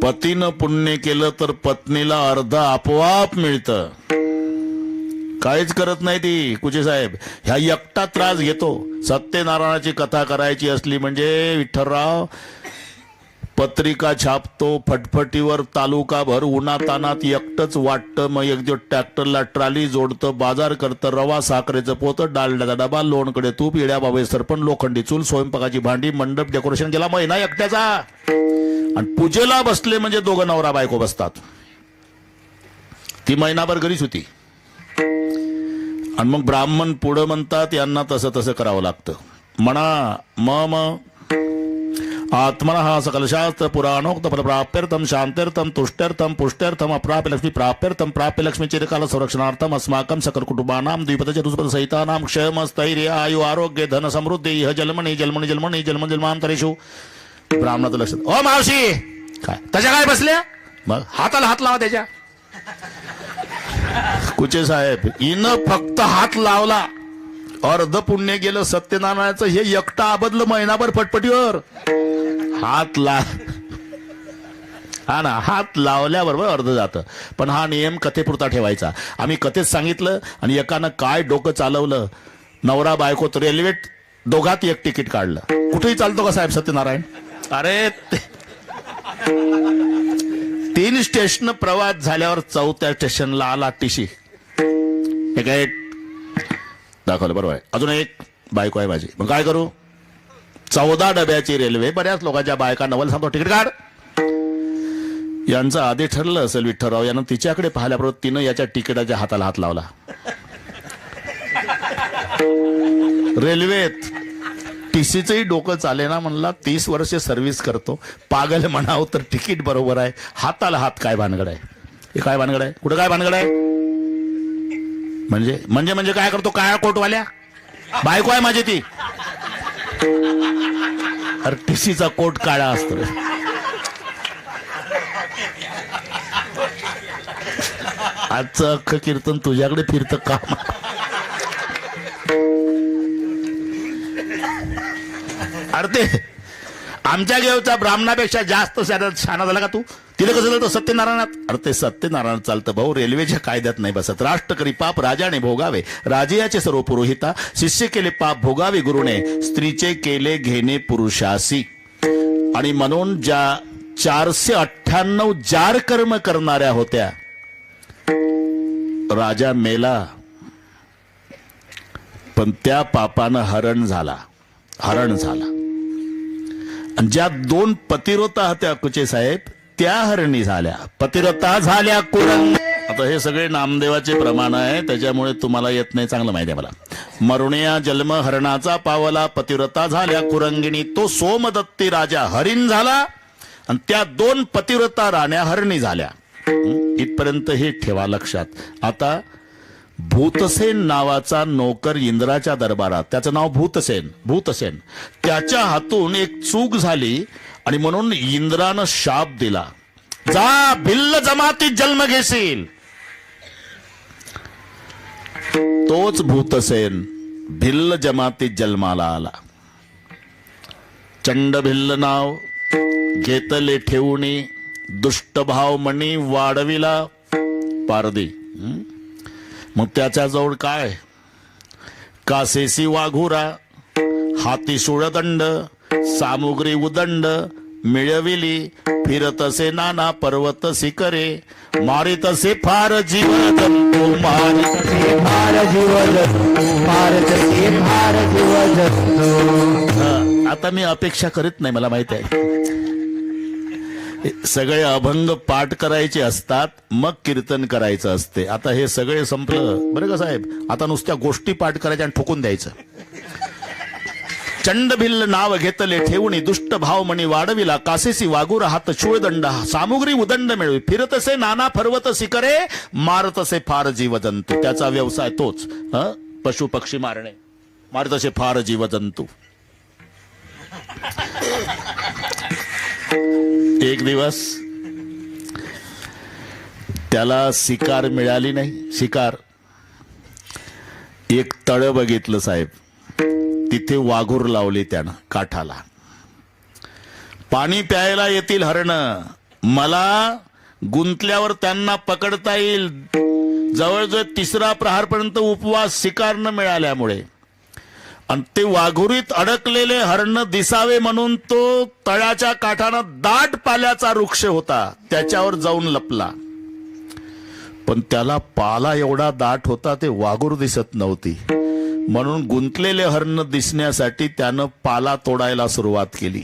पतीनं पुण्य केलं तर पत्नीला अर्ध आपोआप मिळतं. काहीच करत नाही ती कुचे साहेब, ह्या एकटा त्रास घेतो. सत्यनारायणाची कथा करायची असली म्हणजे विठ्ठलराव पत्रिका छापतो, फटफटीवर तालुकाभर उन्हातानात एकटंच वाटतं. मग एक दिवस ट्रॅक्टरला ट्राली जोडतं, बाजार करतं, रवा साखरेचं पोतं, डालड्याचा डबा, लोणकडे तूप, येड्या बाबे सरपण, लोखंडी चूल, स्वयंपाकाची भांडी, मंडप, डेकोरेशन केला महिना एकट्याचा. आणि पूजेला बसले म्हणजे दोघं नवरा बायको बसतात. ती महिनाभर घरीच होती. आणि मग ब्राह्मण पुढं म्हणतात यांना तसं तसं करावं लागतं. म्हणा मम आत्मनः सकल शास्त्र पुराणोक्त फल प्राप्यर्थम शांत्यर्थम तुष्ट्यर्थम पुष्ट्यर्थम अप्राप्य लक्ष्मी प्राप्यर्थम प्राप्य लक्ष्मी चिरकाल संरक्षणार्थम अस्माकं सकल कुटुंबानां द्विपद चतुष्पद सहितानां क्षम स्थैर्य आयु आरोग्य धन समृद्धी इह जन्मनि जन्मनि जन्मनि जन्म जन्मांतरेषु. ब्राह्मणाचं लक्ष. ओ मावशी काय त्याच्या काय बसल्या, मग हाताला हात लावा त्याच्या. कुचे साहेब हिनं फक्त हात लावला अर्ध पुण्य गेलं सत्यनारायणाचं. हे एकटा आबदलं महिनाभर फटफटीवर. हात हा ना, हात लावल्याबरोबर अर्ध जातं. पण हा नियम कथेपुरता ठेवायचा. आम्ही कथेत सांगितलं आणि एकानं काय डोकं चालवलं, नवरा बायकोत रेल्वेत दोघात एक तिकीट काढलं. कुठेही चालतो का साहेब सत्यनारायण? अरे 3 स्टेशन प्रवास झाल्यावर 4थ्या स्टेशनला आला टीशी. हे दाखवलं बरोबर आहे. अजून एक बायको आहे माझी, मग काय करू? 14 डब्याची रेल्वे, बऱ्याच लोकांच्या बायका नवल सांगतो तिकीट काढ. यांचं आधी ठरलं असेल विठ्ठलराव यानं तिच्याकडे पाहिल्याबरोबर तिनं याच्या तिकिटाच्या हाताला हात लावला. रेल्वेत टीसीचंही डोकं चाले ना, म्हणला 30 वर्ष सर्व्हिस करतो, पागल म्हणावं तर तिकीट बरोबर आहे, हाताला हात काय भानगड आहे? हे काय भानगड आहे? कुठं काय भानगड आहे? म्हणजे काय करतो? काळ्या कोटवाल्या बायको आहे माझी ती. अरे टीसीचा कोट काळा असतो. आजचं अख्खं कीर्तन तुझ्याकडे फिरतं का? अरे ते आमच्या गावच्या ब्राह्मणापेक्षा जास्त शाना झाला का तू? तिला कसं झालं सत्यनारायणात? अरे ते सत्यनारायण चालतं भाऊ, रेल्वेच्या कायद्यात नाही बसत. राष्ट्र करी पाप राजाने भोगावे राजयाचे सर्व पुरोहिता, शिष्य केले पाप भोगावे गुरुने, स्त्रीचे केले घेणे पुरुषासी. आणि म्हणून ज्या 498 जार कर्म करणाऱ्या होत्या, राजा मेला पण त्या पापानं हरण झाला. आणि ज्या 2 पतिव्रता होत्या कुचे साहेब, त्या हरणी झाल्या, पतिव्रता झाल्या कुरंग. आता हे सगळे नामदेवाचे प्रमाण आहे, त्याच्यामुळे तुम्हाला येत नाही, चांगलं माहिती आहे मला. मरुणिया जन्म हरणाचा पावला, पतिव्रता झाल्या कुरंगिणी. तो सोमदत्ती राजा हरिण झाला आणि त्या 2 पतिव्रता राण्या हरणी झाल्या. इथपर्यंत हे ठेवा लक्षात. आता भूतसेन नावाचा नोकर इंद्राच्या दरबारात, त्याचं नाव भूतसेन, त्याच्या हातून एक चूक झाली आणि म्हणून इंद्रानं शाप दिला, जा भिल्ल जमातीत जन्म घेशील. तोच भूतसेन भिल्ल जमातीत जन्माला आला. चंड भिल्ल नाव घेतले ठेवणी, दुष्टभाव मणी वाढविला पारदी. मग त्याच्याजवळ काय? कासेसी वाघुरा, हाती सुळदंड, सामुग्री उदंड मिळविली, फिरतसे नाना पर्वत शिखरे, मारितसे फार जीवजंतू, मारितसे फार जीवजंतू, मारितसे फार जीवजंतू. आता मी अपेक्षा करीत नाही, मला माहिती आहे सगळे अभंग पाठ करायचे असतात, मग कीर्तन करायचं असते. आता हे सगळे संपलं बरं का साहेब. आता नुसत्या गोष्टी पाठ करायच्या आणि ठोकून द्यायचं. चंडभिल्ल नाव घेतले ठेवणी दुष्ट भाव मणी वाढविला कासेसी वागू राहत शूळदंड सामुग्री उदंड मिळवी फिरतसे नाना पर्वत शिखरे मारतसे फार जीवजंतू. त्याचा व्यवसाय तोच, पशु पक्षी मारणे, मारतसे फार जीवजंतू. एक दिवस त्याला शिकार मिळाली नाही. शिकार, एक तळ बघितलं साहेब, तिथे वाघूर लावली त्यानं काठाला. पाणी प्यायला येतील हरण, मला गुंतल्यावर त्यांना पकडता येईल. जवळजवळ तिसरा प्रहारपर्यंत उपवास शिकार न मिळाल्यामुळे. आणि ते वाघुरीत अडकलेले हरण दिसावे म्हणून तो तळ्याच्या काठानं दाट पाल्याचा वृक्ष होता, त्याच्यावर जाऊन लपला. पण त्याला पाला एवढा दाट होता ते वाघूर दिसत नव्हती. म्हणून गुंतलेले हरण दिसण्यासाठी त्यानं पाला तोडायला सुरुवात केली.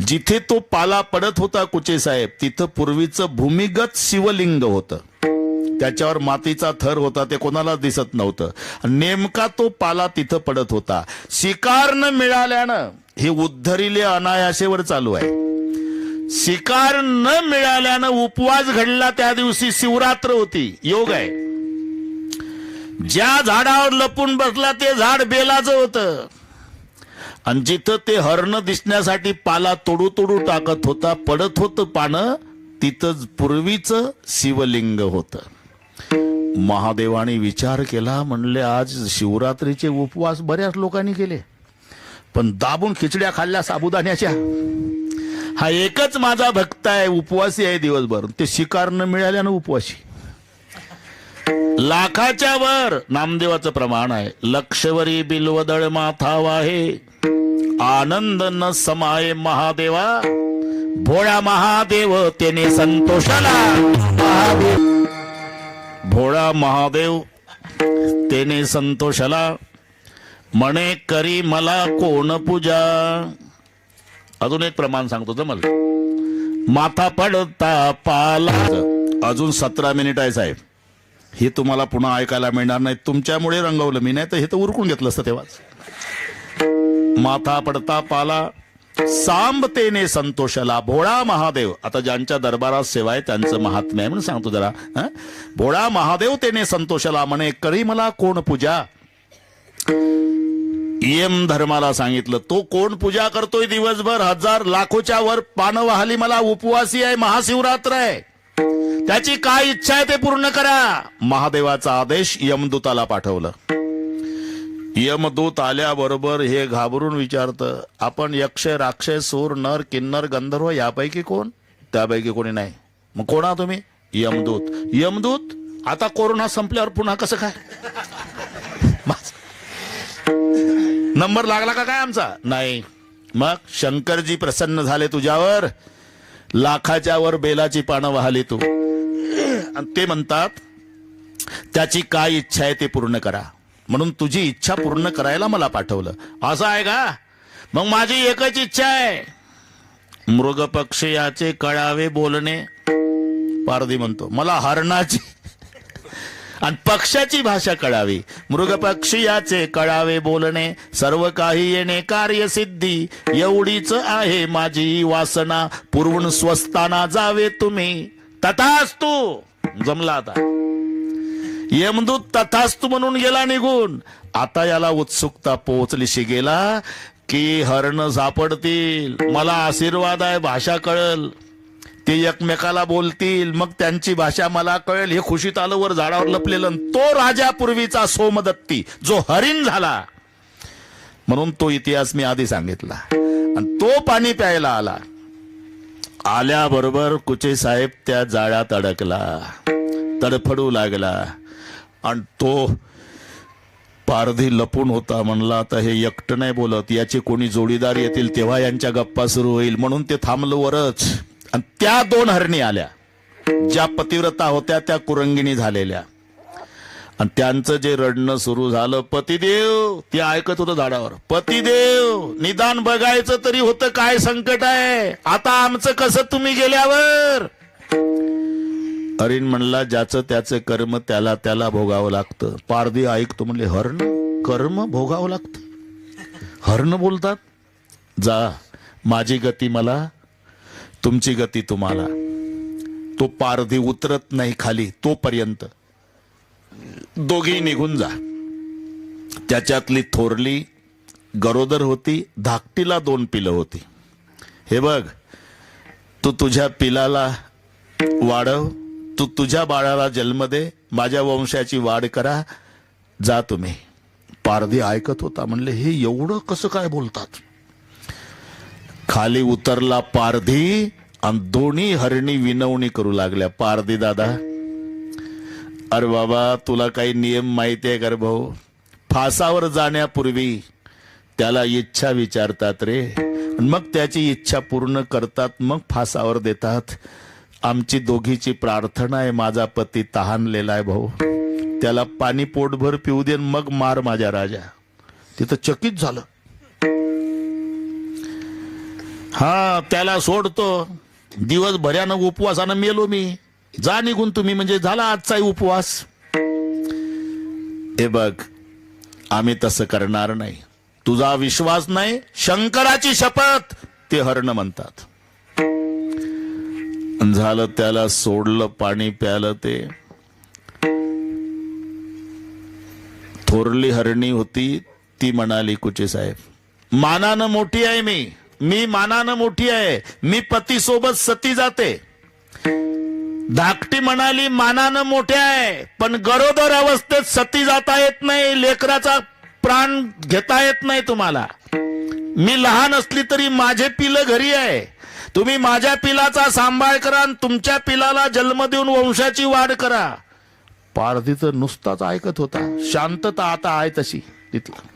जिथे तो पाला पडत होता कुचे साहेब, तिथं पूर्वीचं भूमिगत शिवलिंग होतं. त्याच्यावर मातीचा थर होता, ते कोणाला दिसत नव्हतं. नेमका तो पाला तिथं पडत होता. शिकार न मिळाल्यानं हे उद्धरिले अनायासेवर चालू आहे. शिकार न मिळाल्यानं उपवास घडला. त्या दिवशी शिवरात्र होती, योग आहे. ज्या झाडावर लपून बसला ते झाड बेलाचं होतं. आणि जिथं ते हरण दिसण्यासाठी पाला तोडू तोडू टाकत होता, पडत होतं पानं, तिथं पूर्वीचं शिवलिंग होतं. महादेवाने विचार केला, म्हणले आज शिवरात्रीचे उपवास बऱ्याच लोकांनी केले, पण दाबून खिचड्या खाल्ल्या साबुदाण्याच्या. हा एकच माझा भक्त आहे, उपवासी आहे दिवसभर. ते शिकार न मिळाल्यानं उपवासी. लाखाच्या वर नामदेवाचं प्रमाण आहे. लक्षवरी बिल्वदळ माथा वाहे, आनंद न समाये महादेवा. भोळा महादेव त्याने संतोषाला. भोळा महादेव त्याने संतोषाला, म्हणे करी मला कोण पूजा. अजून एक प्रमाण सांगतो जमल. माथा पडता पाला. अजून 17 मिनिट आहे साहेब. हे तुम्हाला पुन्हा ऐकायला मिळणार नाही. तुमच्यामुळे रंगवलं मी, नाही तर हे तर उरकून घेतलं असतं तेव्हाच. माथा पडता पाला, सांबतेने संतोषाला. भोळा महादेव, आता ज्यांच्या दरबारात सेवा आहे त्यांचं महात्म्य आहे म्हणून सांगतो जरा. भोळा महादेव त्याने संतोषाला, म्हणे करी मला कोण पूजा. यम धर्माला सांगितलं, तो कोण पूजा करतोय दिवसभर, हजार लाखोच्या वर पानं वाहली, मला उपवासी आहे, महाशिवरात्र आहे, त्याची काय इच्छा आहे ते पूर्ण करा. महादेवाचा आदेश यमदूताला पाठवलं. यमदूत आल्याबरोबर हे घाबरून विचारतं, आपण यक्ष राक्षस सूर नर किन्नर गंधर्व यापैकी कोण? त्यापैकी कोणी नाही. मग कोण आहात तुम्ही? यमदूत. यमदूत, आता कोरोना संपल्यावर पुन्हा कसं काय? नंबर लागला का काय आमचा? नाही. मग शंकरजी प्रसन्न झाले तुझ्यावर, लाखाच्या वर बेलाची पानं वाहली तू. आणि ते म्हणतात त्याची काय इच्छा आहे ते पूर्ण करा, म्हणून तुझी इच्छा पूर्ण करायला मला पाठवलं. असं आहे का? मग माझी एकच इच्छा आहे, मृग पक्षी याचे कळावे बोलणे. पारधी म्हणतो मला हरणाची आणि पक्षाची भाषा कळावी. मृग पक्षी याचे कळावे बोलणे, सर्व काही येणे कार्य सिद्धी. एवढीच आहे माझी वासना, पूर्वून स्वस्थाना जावे तुम्ही. तथास्तु. जमला आता. यमदूत तथास्तु म्हणून गेला निघून. आता याला उत्सुकता पोहोचली शिगेला की हरण सापडतील, मला आशीर्वाद आहे, भाषा कळल, ते एकमेकाला बोलतील, मग त्यांची भाषा मला कळेल. हे खुशीत आलं वर झाडावर लपलेलं. तो राजा पूर्वीचा सोमदत्ती जो हरिण झाला, म्हणून तो इतिहास मी आधी सांगितला. आणि तो पाणी प्यायला आला. आल्याबरोबर कुचे साहेब त्या जाळ्यात अडकला, तडफडू लागला. आणि तो पारधी लपून होता. म्हणला आता हे एकटं नाही बोलत, याचे कोणी जोडीदार येतील तेव्हा यांच्या गप्पा सुरू होईल, म्हणून ते थांबलं वरच. आणि त्या 2 हरणी आल्या, ज्या पतिव्रता होत्या त्या कुरंगिणी झालेल्या. आणि त्यांचं जे रडणं सुरू झालं, पतिदेव, ते ऐकत होतं झाडावर. पतिदेव, निदान बघायचं तरी होतं, काय संकट आहे, आता आमचं कसं तुम्ही गेल्यावर. हरिण म्हणला ज्याचं त्याचं कर्म त्याला त्याला भोगावं लागतं. पारधी ऐकतो म्हणले, हरण कर्म भोगावं लागतं, हरण बोलतात, जा माझी गती मला, तुमची गती तुम्हाला. तो पारधी उतरत नाही खाली तोपर्यंत दोघी निघून जा. त्याच्यातली थोरली गरोदर होती, धाकटीला 2 पिलं होती. हे बघ, तू तुझ्या पिलाला वाढव, तू तुझ्या बाळाला जन्म दे, माझ्या वंशाची वाढ करा, जा तुम्ही. पारधी ऐकत होता, म्हणले हे एवढं कसं काय बोलतात. खाली उतरला पारधी आणि दोन्ही हरणी विनवणी करू लागल्या. पारधी दादा, अरे बाबा तुला काही नियम माहिती आहे का भाऊ? फासावर जाण्यापूर्वी त्याला इच्छा विचारतात रे, मग त्याची इच्छा पूर्ण करतात, मग फासावर देतात. आमची दोघीची प्रार्थना आहे, माझा पती तहानलेला आहे भाऊ, त्याला पाणी पोटभर पिऊ दे, मग मार माझ्या राजा. तिथं चकित झालं. हा त्याला सोडतो, दिवसभरानं उपवासानं मेलो मी, जा निघून तुम्ही, म्हणजे झाला आजचाही उपवास. हे बघ, आम्ही तसं करणार नाही. तुझा विश्वास नाही, शंकराची शपथ, ते हरण म्हणतात. झालं, त्याला सोडलं, पाणी प्यालं. ते थोरली हरणी होती, ती म्हणाली, कुचे साहेब मानानं मोठी आहे, मी मानानं मोठी आहे, मी पतीसोबत सती जाते. धाकटी म्हणाली, मानानं मोठे आहे, पण गरोदर अवस्थेत सती जाता येत नाही, लेकराचा प्राण घेता येत नाही तुम्हाला. मी लहान असली तरी माझे पिलं घरी आहे, तुम्ही माझ्या पिलाचा सांभाळ करा आणि तुमच्या पिलाला जन्म देऊन वंशाची वाढ करा. पारधी तर नुसताच ऐकत होता. शांतता आता आहे तशी तिथलं.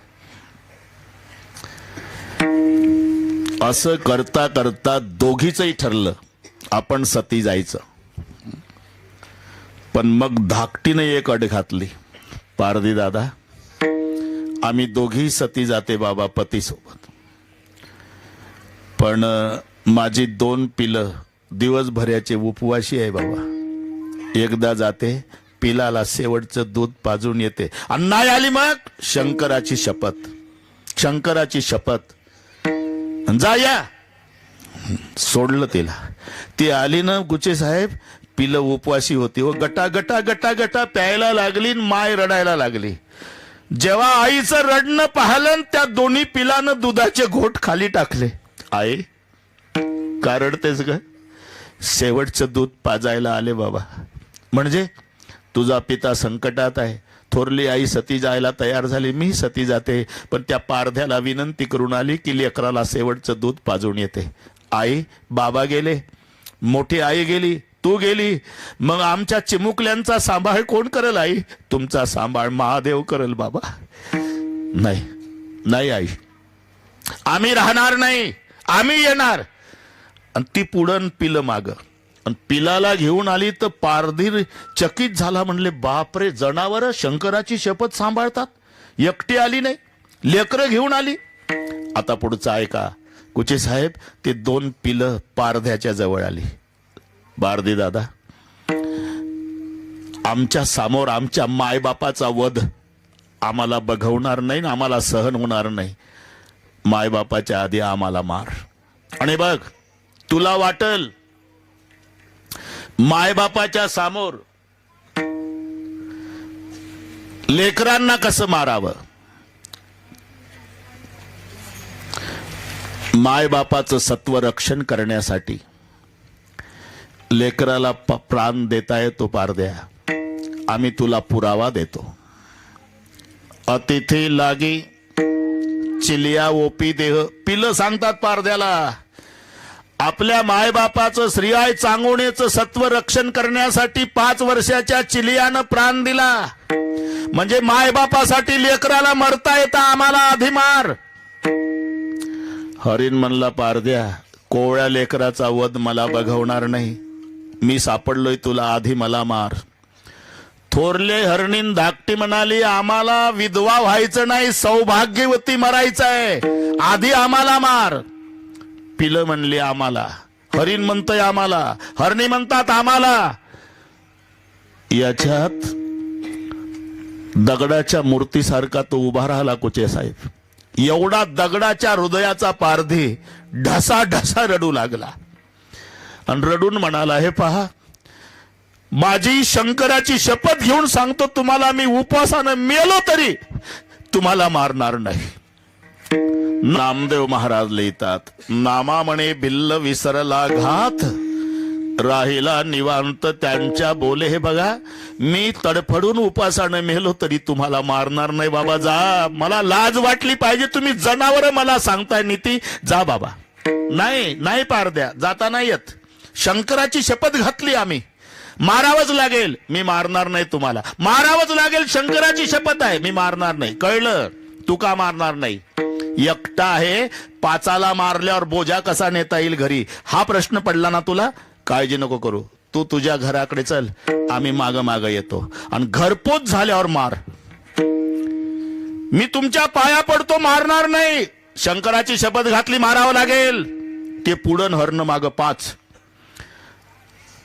असं करता करता दोघीचंही ठरलं आपण सती जायचं. पण मग धाकटीने एक अट घातली, पारधी दादा आम्ही दोघी सती जाते बाबा पतीसोबत, पण माझी 2 पिलं दिवसभराचे उपवाशी आहे बाबा. एकदा जाते, पिलाला शेवटचं दूध पाजून येते, आणि नाही आली मग शंकराची शपथ, शंकराची शपथ, जा या. सोडलं तिला. ती आली ना गुचे साहेब, पिलं उपवाशी होती, व गटा गटा गटा गटा प्यायला लागली, माय रडायला लागली. जेव्हा आईचं रडणं पाहिलं, त्या दोन्ही पिलानं दुधाचे घोट खाली टाकले. आई का रडतेस ग? शेवटचं दूध पाजायला आले बाबा. म्हणजे तुझा पिता संकटात आहे. थोरली आई सती जायला तयार झाली, मी सती जाते, पण त्या पारध्याला विनंती करून आली की लेकराला शेवटचं दूध पाजून येते. आई बाबा गेले, मोठी आई गेली, तू गेली, मग आमच्या चिमुकल्यांचा सांभाळ कोण करेल आई? तुमचा सांभाळ महादेव करेल बाबा. नाही नाही आई, आम्ही राहणार नाही, आम्ही येणार. आणि ती पुढं पिलं माग, आणि पिलाला घेऊन आली तर पारधी चकित झाला. म्हणले बापरे, जनावर शंकराची शपथ सांभाळतात, एकटी आली नाही, लेकरं घेऊन आली. आता पुढचं ऐका कुचे साहेब. ते 2 पिलं पारध्याच्या जवळ आली. पारधी दादा आमच्या समोर आमच्या मायबापाचा वध आम्हाला बघवणार नाही, आम्हाला सहन होणार नाही, मायबापाच्या आधी आम्हाला मार. आणि बघ तुला वाटल मायबापाच्या समोर लेकरांना कसं मारावं. मायबापाचं सत्व रक्षण करण्यासाठी लेकराला प्राण देता येतो पारद्या, आम्ही तुला पुरावा देतो. अतिथी लागी चिलिया ओपी देह. पिलं सांगतात पारद्याला, आपल्या मायबापाचं श्रीआय चांगोणेचं सत्व रक्षण करण्यासाठी 5 वर्षाच्या चिलियानं प्राण दिला. म्हणजे मायबापासाठी लेकराला मरता येता, आम्हाला आधी मार. हरिण म्हणला पारद्या, कोवळ्या लेकराचा वध मला बघवणार नाही, मी सापडलोय तुला, आधी मला मार. थोरले हरणीन धाकटी म्हणाली, आम्हाला विधवा व्हायचं नाही, सौभाग्यवती मरायचं आहे, आधी आम्हाला मार. पिलं म्हणली आम्हाला, हरिण म्हणतंय आम्हाला, हरणी म्हणतात आम्हाला. याच्यात दगडाच्या मूर्तीसारखा तो उभा राहिला कुचे साहेब. एवढा दगडाच्या हृदयाचा पारधी ढसा ढसा रडू लागला आणि रडून म्हणाला, हे पहा, माझी शंकराची शपथ घेऊन सांगतो तुम्हाला, मी उपवासानं मेलो तरी तुम्हाला मारणार नाही. नामदेव महाराज लिहितात, नामा म्हणे भिल्ल विसरला घात, राहिला निवांत त्यांच्या बोले. हे बघा, मी तडफडून उपासानं मेलो तरी तुम्हाला मारणार नाही बाबा, जा. मला लाज वाटली पाहिजे, तुम्ही जनावर मला सांगताय नीती, जा बाबा. नाही नाही पार द्या, जाता नाही येत. शंकराची शपथ घातली आम्ही, मारावंच लागेल, मी मारणार नाही तुम्हाला. मारावंच लागेल, शंकराची शपथ आहे, मी मारणार नाही. कळलं? तू का मारणार नाही? एकटा आहे, पाचाला मारल्यावर बोजा कसा नेता येईल घरी, हा प्रश्न पडला ना तुला? काळजी नको करू, तू तुझ्या घराकडे चल, आम्ही माग माग येतो आणि घरपोच झाल्यावर मार. मी तुमच्या पाया पडतो, मारणार नाही. शंकराची शपथ घातली, मारावं लागेल. ते पुढं हरणं माग पाच.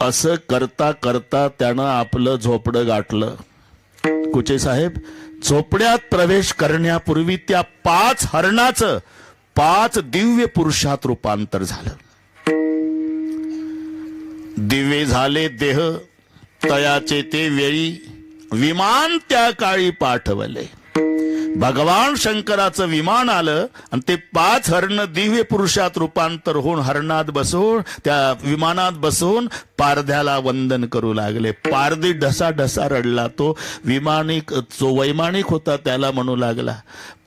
असं करता करता त्यानं आपलं झोपडं गाठलं. कुचे साहेब, झोपड्यात प्रवेश करण्यापूर्वी त्या 5 हरणाचं 5 दिव्य पुरुषात रूपांतर झालं. दिव्य झाले देह तयाचे ते वेळी, विमान त्या काळी पाठवले. भगवान शंकराचं विमान आलं आणि ते 5 हरण दिव्य पुरुषात रूपांतर होऊन हरणात बसून, त्या विमानात बसून पारध्याला वंदन करू लागले. पारधी ढसा ढसा रडला. तो विमानिक, जो वैमानिक होता त्याला म्हणू लागला,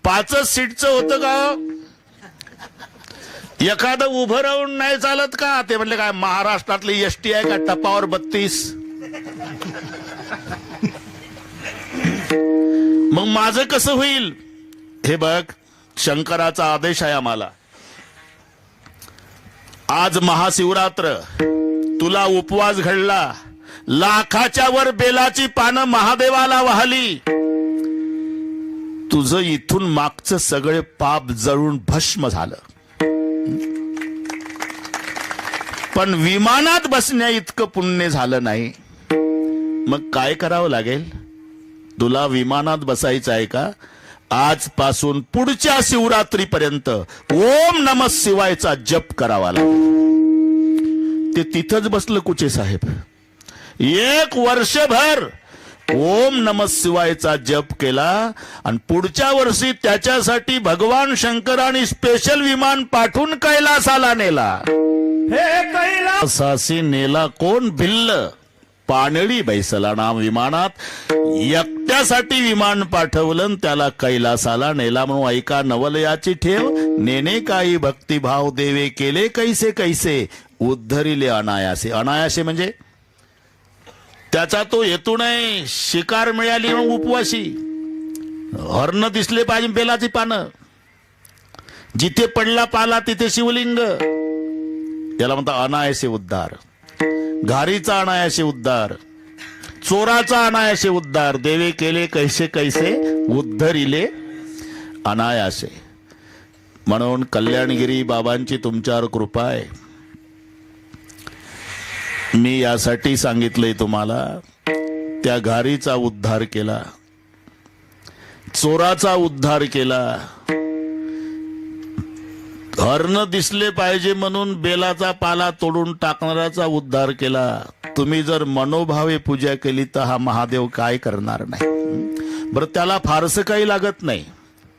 5च सीटचं होतं का? एखादं उभं राहून नाही चालत का? ते म्हणले, काय महाराष्ट्रातली एसटी आहे का टपावर 32? मग माझं कसं होईल? हे बघ, शंकराचा आदेश आहे आम्हाला. आज महाशिवरात्र, तुला उपवास घडला, लाखाच्या वर बेलाची पानं महादेवाला वाहली, तुझं इथून मागचं सगळे पाप जळून भस्म झालं. पण विमानात बसण्या इतकं पुण्य झालं नाही. मग काय करावं लागेल? तुला विमानात बसायचं आहे का? आजपासून पुढच्या शिवरात्रीपर्यंत ओम नमः शिवायचा जप करावा लागेल. ते तिथंच बसलं कुचे साहेब. 1 वर्षभर ओम नमः शिवायचा जप केला आणि पुढच्या वर्षी त्याच्यासाठी भगवान शंकराने स्पेशल विमान पाठवून कैलासाला नेला. हे कैलासासी नेला कोण? भिल्ल. पानळी बैसला नाम विमानात. एकट्यासाठी विमान पाठवलं, त्याला कैलासाला नेला. म्हणून ऐका नवलयाची ठेव, नेने काही भक्तिभाव देवे केले कैसे कैसे, उद्धरिले अनायासे. अनायासे म्हणजे त्याचा तो हेतू नाही, शिकार मिळाली म्हणून उपवासी. हरण दिसले पाहिजे बेलाची पानं, जिथे पडला पाला तिथे शिवलिंग. त्याला म्हणतात अनायासे उद्धार. घारीचा अनायासे उद्धार, चोराचा अनायासे उद्धार. देवे केले कैसे कैसे, उद्धरिले अनायासे. म्हणून कल्याणगिरी बाबांची तुमच्यावर कृपा आहे. मी यासाठी सांगितलंय तुम्हाला, त्या घारीचा उद्धार केला, चोराचा उद्धार केला, हरण दिसले पाहिजे म्हणून बेलाचा पाला तोडून टाकणाराचा उद्धार केला. तुम्ही जर मनोभावे पूजा केली तर हा महादेव काय करणार नाही. बरं, त्याला फारसं काही लागत नाही.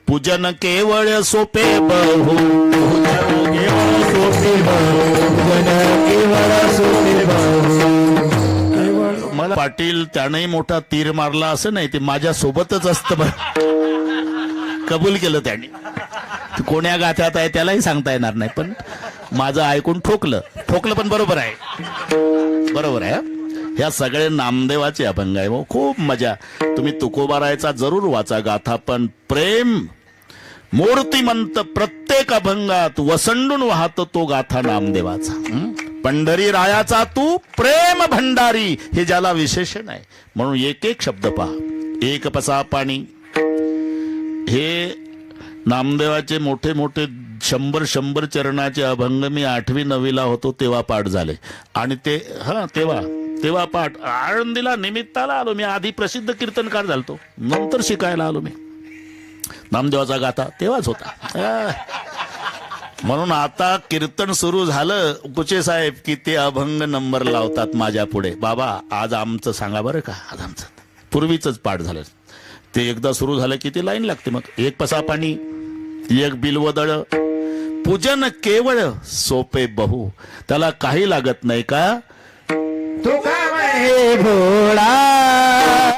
पूजन केवळ सोपे बहु, मला पाटील त्याने मोठा तीर मारला असं नाही, ते माझ्या सोबतच असतं. कबूल केलं त्याने. कोण्या गाथ्यात आहे त्यालाही सांगता येणार नाही, पण माझं ऐकून ठोकलं पण बरोबर आहे. बरोबर आहे. ह्या सगळे नामदेवाचे अभंग आहे. खूप मजा. तुम्ही तुकोबारायचा जरूर वाचा गाथा, पण प्रेम मूर्तिमंत प्रत्येक अभंगात वसंडून वाहतो तो गाथा नामदेवाचा. पंढरी रायाचा तू प्रेम भंडारी, हे ज्याला विशेषण आहे. म्हणून एक एक शब्द पहा. एक पसा पाणी, हे नामदेवाचे मोठे मोठे 100 चरणाचे अभंग मी 8वी 9वीला होतो तेव्हा पाठ झाले. आणि ते तेव्हा पाठ आळंदीला निमित्ताला आलो मी. आधी प्रसिद्ध कीर्तनकार झालतो, नंतर शिकायला आलो मी. नामदेवाचा गाथा तेव्हाच होता. म्हणून आता कीर्तन सुरू झालं कुचे साहेब की ते अभंग नंबर लावतात माझ्या पुढे. बाबा आज आमचं सांगा बरं का. आज आमचं पूर्वीच पाठ झालं ते एकदा सुरू झालं की ती लाईन लागते. मग एक पसा पाणी, एक बिलवदळ, पूजन केवळ सोपे बहु, त्याला काही लागत नाही का. तुका म्हणे भोळा